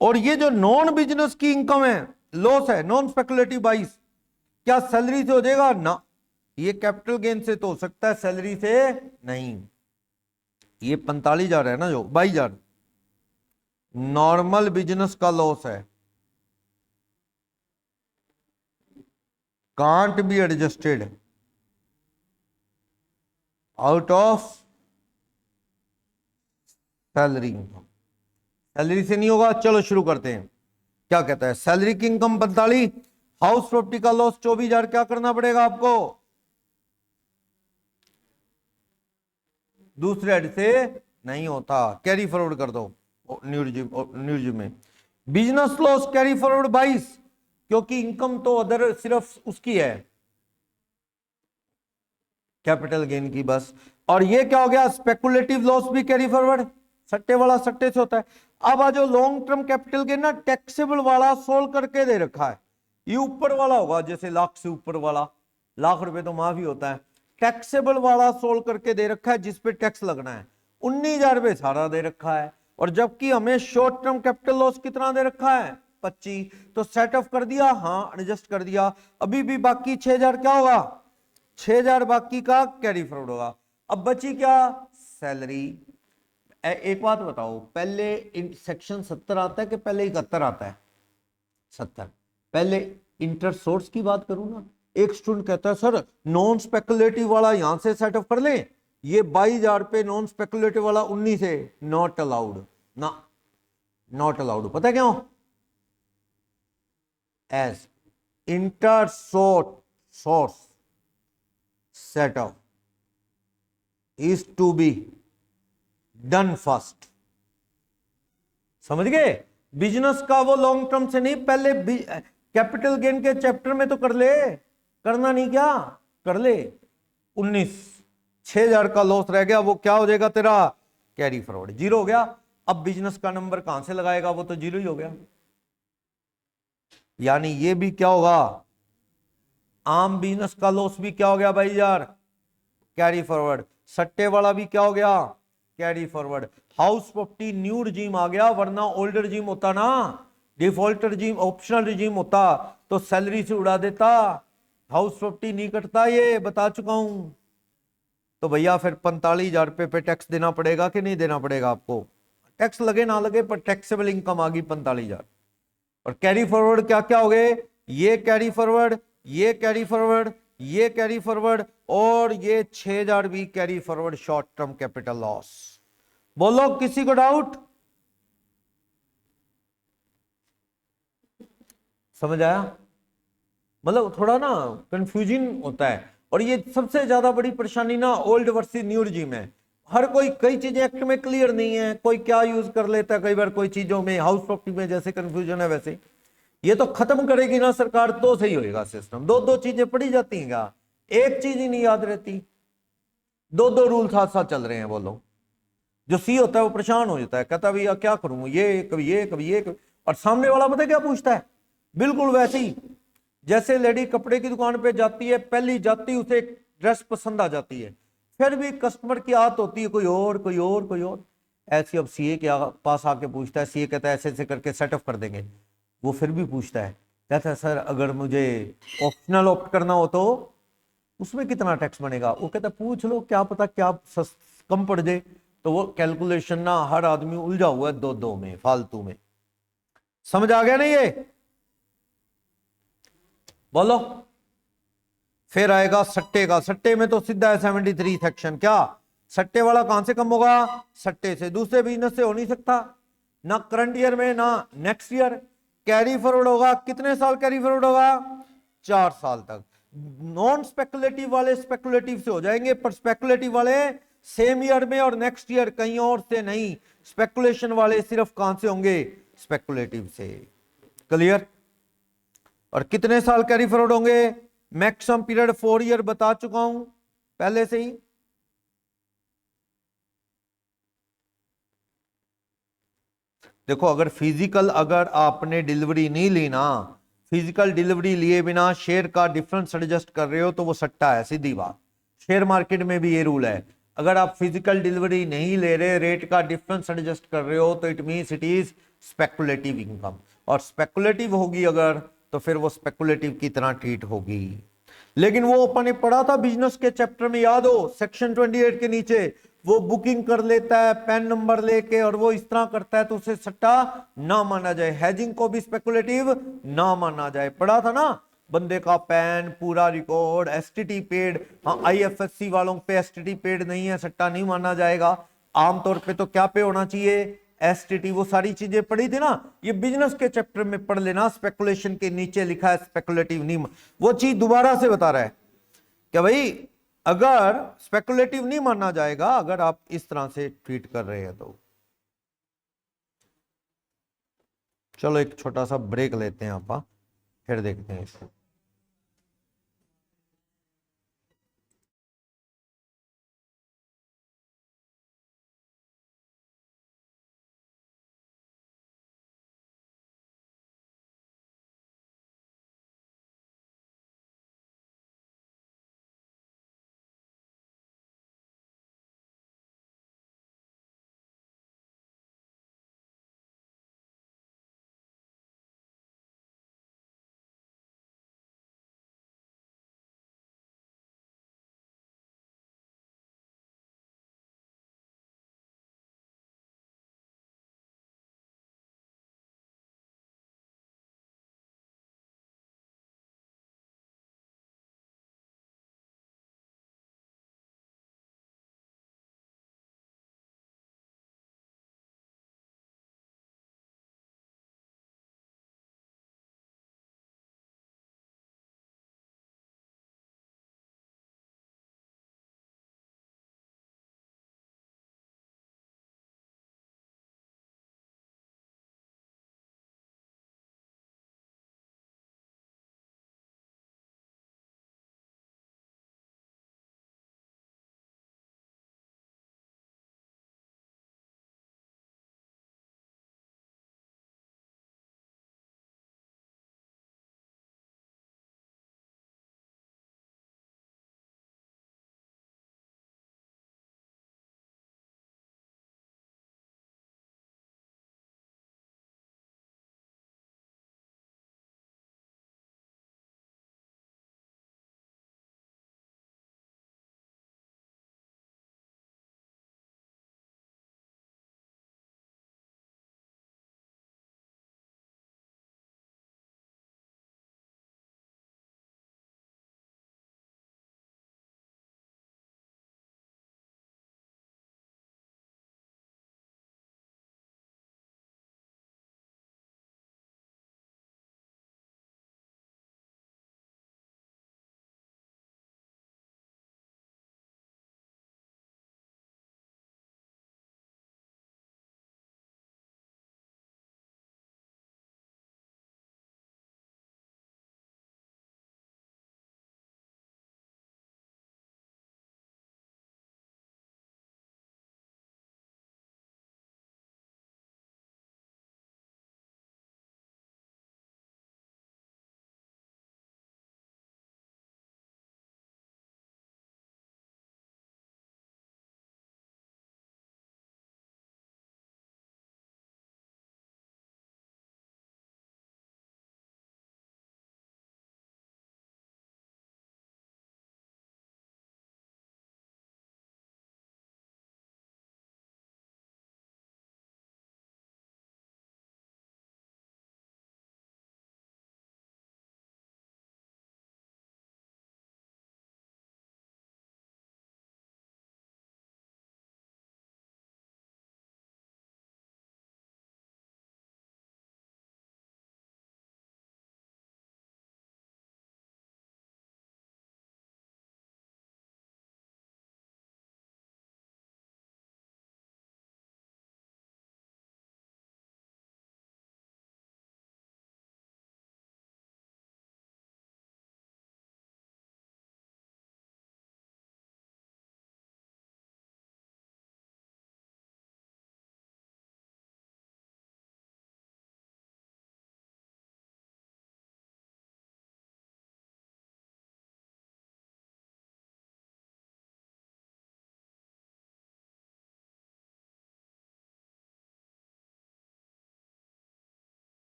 और ये जो नॉन बिजनेस की इनकम है, लॉस है, नॉन स्पेकुलेटिव 22, क्या सैलरी से हो जाएगा? ना, ये कैपिटल गेन से तो हो सकता है, सैलरी से नहीं। ये 45,000 है ना, जो 22,000 नॉर्मल बिजनेस का लॉस है, can't be adjusted out of salary income. Salary से नहीं होगा। चलो शुरू करते हैं, क्या कहता है? सैलरी की इनकम 45, हाउस प्रॉपर्टी का लॉस 24,000। क्या करना पड़ेगा आपको? दूसरे हेड से नहीं होता, कैरी फॉरवर्ड कर दो न्यू रिजिम में। बिजनेस लॉस कैरी फॉरवर्ड 22, क्योंकि इनकम तो अदर सिर्फ उसकी है, कैपिटल गेन की बस। और ये क्या हो गया? स्पेकुलेटिव लॉस भी कैरी फॉरवर्ड, सट्टे वाला सट्टे से होता है। अब आज जो लॉन्ग टर्म कैपिटल गेन ना, टैक्सेबल वाला सोल्व करके दे रखा है, ये ऊपर वाला होगा, जैसे लाख से ऊपर वाला, लाख रुपए तो माफी होता है। टैक्सेबल वाला सोल्व करके दे रखा है जिसपे टैक्स लगना है, 19,000 रुपये सारा दे रखा है, और जबकि हमें शॉर्ट टर्म कैपिटल लॉस कितना दे रखा है 25, तो सेट ऑफ कर दिया, हाँ एडजस्ट कर दिया। अभी भी बाकी 6,000 क्या होगा, 6,000 बाकी का कैरी फॉरवर्ड होगा। अब बची क्या, सैलरी। एक बात बताओ, पहले सेक्शन 70 आता है कि पहले 71 आता है, 70। पहले इंटर सोर्स की बात करूं ना, एक स्टूडेंट कहता है सर नॉन स्पेकुलेटिव वाला यहां से सेट ऑफ कर ले, ये 22,000 पे नॉन स्पेकुलेटिव वाला 19 है, नॉट अलाउड ना, नॉट अलाउड। पता है क्यों, as inter source set off is to be done first. समझ गए, बिजनेस का वो लॉन्ग टर्म से नहीं, पहले कैपिटल गेन के चैप्टर में तो कर ले, करना नहीं क्या, कर ले। 19, 6,000 का लॉस रह गया, वो क्या हो जाएगा तेरा, कैरी फॉरवर्ड, जीरो हो गया। अब बिजनेस का नंबर कहां से लगाएगा, वो तो जीरो ही हो गया। यानी ये भी क्या होगा, आम बिजनेस का लॉस भी क्या हो गया भाई यार, कैरी फॉरवर्ड। सट्टे वाला भी क्या हो गया, carry forward. House property new regime आ गया, वरना ओल्ड रिजीम होता ना, डिफॉल्ट रिजीम, ऑप्शनल रिजीम होता तो सैलरी से उड़ा देता, हाउस प्रॉपर्टी नहीं कटता, ये बता चुका हूं। तो भैया फिर 45,000 रुपये पे टैक्स देना पड़ेगा कि नहीं देना पड़ेगा आपको, टैक्स लगे ना लगे पर टैक्सेबल इनकम आ गई 45,000। और कैरी फॉरवर्ड क्या क्या हो गए, ये कैरी फॉरवर्ड, ये कैरी फॉरवर्ड, ये कैरी फॉरवर्ड, और ये 6,000 भी carry forward short term capital loss. बोलो किसी को डाउट, समझ आया, मतलब थोड़ा ना कंफ्यूजन होता है। और ये सबसे ज्यादा बड़ी परेशानी ना ओल्ड वर्सेस न्यू रिजीम है। हर कोई, कई चीजें एक्ट में क्लियर नहीं है, कोई क्या यूज कर लेता है, कई बार कोई चीजों में हाउस प्रॉपर्टी में जैसे कंफ्यूजन है वैसे। ये तो खत्म करेगी ना सरकार तो सही होएगा सिस्टम। दो दो चीजें पड़ी जाती हैं क्या, एक चीज ही नहीं याद रहती, दो दो रूल साथ साथ चल रहे हैं। बोलो, जो सी होता है वो परेशान हो जाता है, कहता भैया क्या करूं, ये कभी ये कभी ये कभी। और सामने वाला पता है क्या पूछता है, बिल्कुल वैसे ही जैसे लेडी कपड़े की दुकान पे जाती है, पहली जाती उसे एक ड्रेस पसंद आ जाती है, फिर भी कस्टमर की आदत होती है कोई और कोई और कोई और। ऐसी अब सीए के पास आके पूछता है, सीए कहता है ऐसे ऐसे करके सेट ऑफ कर देंगे। वो फिर भी पूछता है, कहता है सर अगर मुझे ऑप्शनल ऑप्ट करना हो तो उसमें कितना टैक्स बनेगा। वो कहता है पूछ लो, क्या पता क्या कम पड़ जाए। तो वो कैलकुलेशन ना हर आदमी उलझा हुआ है दो दो में, फालतू में। समझ आ गया नहीं ये, बोलो। फिर आएगा सट्टे का, सट्टे में तो सीधा है 73 सेक्शन, क्या सट्टे वाला कहां से कम होगा, सट्टे से, दूसरे बिजनेस से हो नहीं सकता, ना करंट ईयर में ना नेक्स्ट ईयर। कैरी फॉरवर्ड होगा, कितने साल कैरी फॉरवर्ड होगा, 4 साल तक। नॉन स्पेकुलेटिव वाले स्पेकुलेटिव से हो जाएंगे, पर स्पेकुलेटिव वाले सेम ईयर में और नेक्स्ट ईयर कहीं और से नहीं। स्पेकुलेशन वाले सिर्फ कहां से होंगे, स्पेकुलेटिव से। क्लियर। और कितने साल कैरी फॉरवर्ड होंगे, मैक्सिमम पीरियड 4 ईयर बता चुका हूं पहले से ही। देखो अगर फिजिकल, अगर आपने डिलीवरी नहीं ली ना, फिजिकल डिलीवरी लिए बिना शेयर का डिफरेंस एडजस्ट कर रहे हो तो वो सट्टा है, सीधी बात। शेयर मार्केट में भी ये रूल है, अगर आप फिजिकल डिलीवरी नहीं ले रहे, रेट का डिफरेंस एडजस्ट कर रहे हो, तो it means it is speculative income. और स्पेकुलेटिव होगी अगर, तो फिर वो स्पेकुलेटिव की तरह ट्रीट होगी। लेकिन वो अपन ने पढ़ा था बिजनेस के चैप्टर में, याद हो सेक्शन 28 के नीचे, वो बुकिंग कर लेता है पैन नंबर लेके और वो इस तरह करता है तो उसे सट्टा ना माना जाए, हैजिंग को भी स्पेकुलेटिव ना माना जाए। पढ़ा था ना, बंदे का पैन पूरा रिकॉर्ड, एसटीटी पेड, हाँ आईएफएससी वालों पे एसटीटी पेड नहीं है, सट्टा नहीं माना जाएगा। आमतौर पे तो क्या पे होना चाहिए, एसटीटी। वो सारी चीजें पढ़ी थी ना, ये बिजनेस के चैप्टर में पढ़ लेना, स्पेकुलेशन के नीचे लिखा है स्पेकुलेटिव नहीं। वो चीज दोबारा से बता रहा है कि भाई अगर स्पेकुलेटिव नहीं माना जाएगा अगर आप इस तरह से ट्रीट कर रहे हैं तो। चलो एक छोटा सा ब्रेक लेते हैं आप, फिर देखते हैं इसको।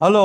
हेलो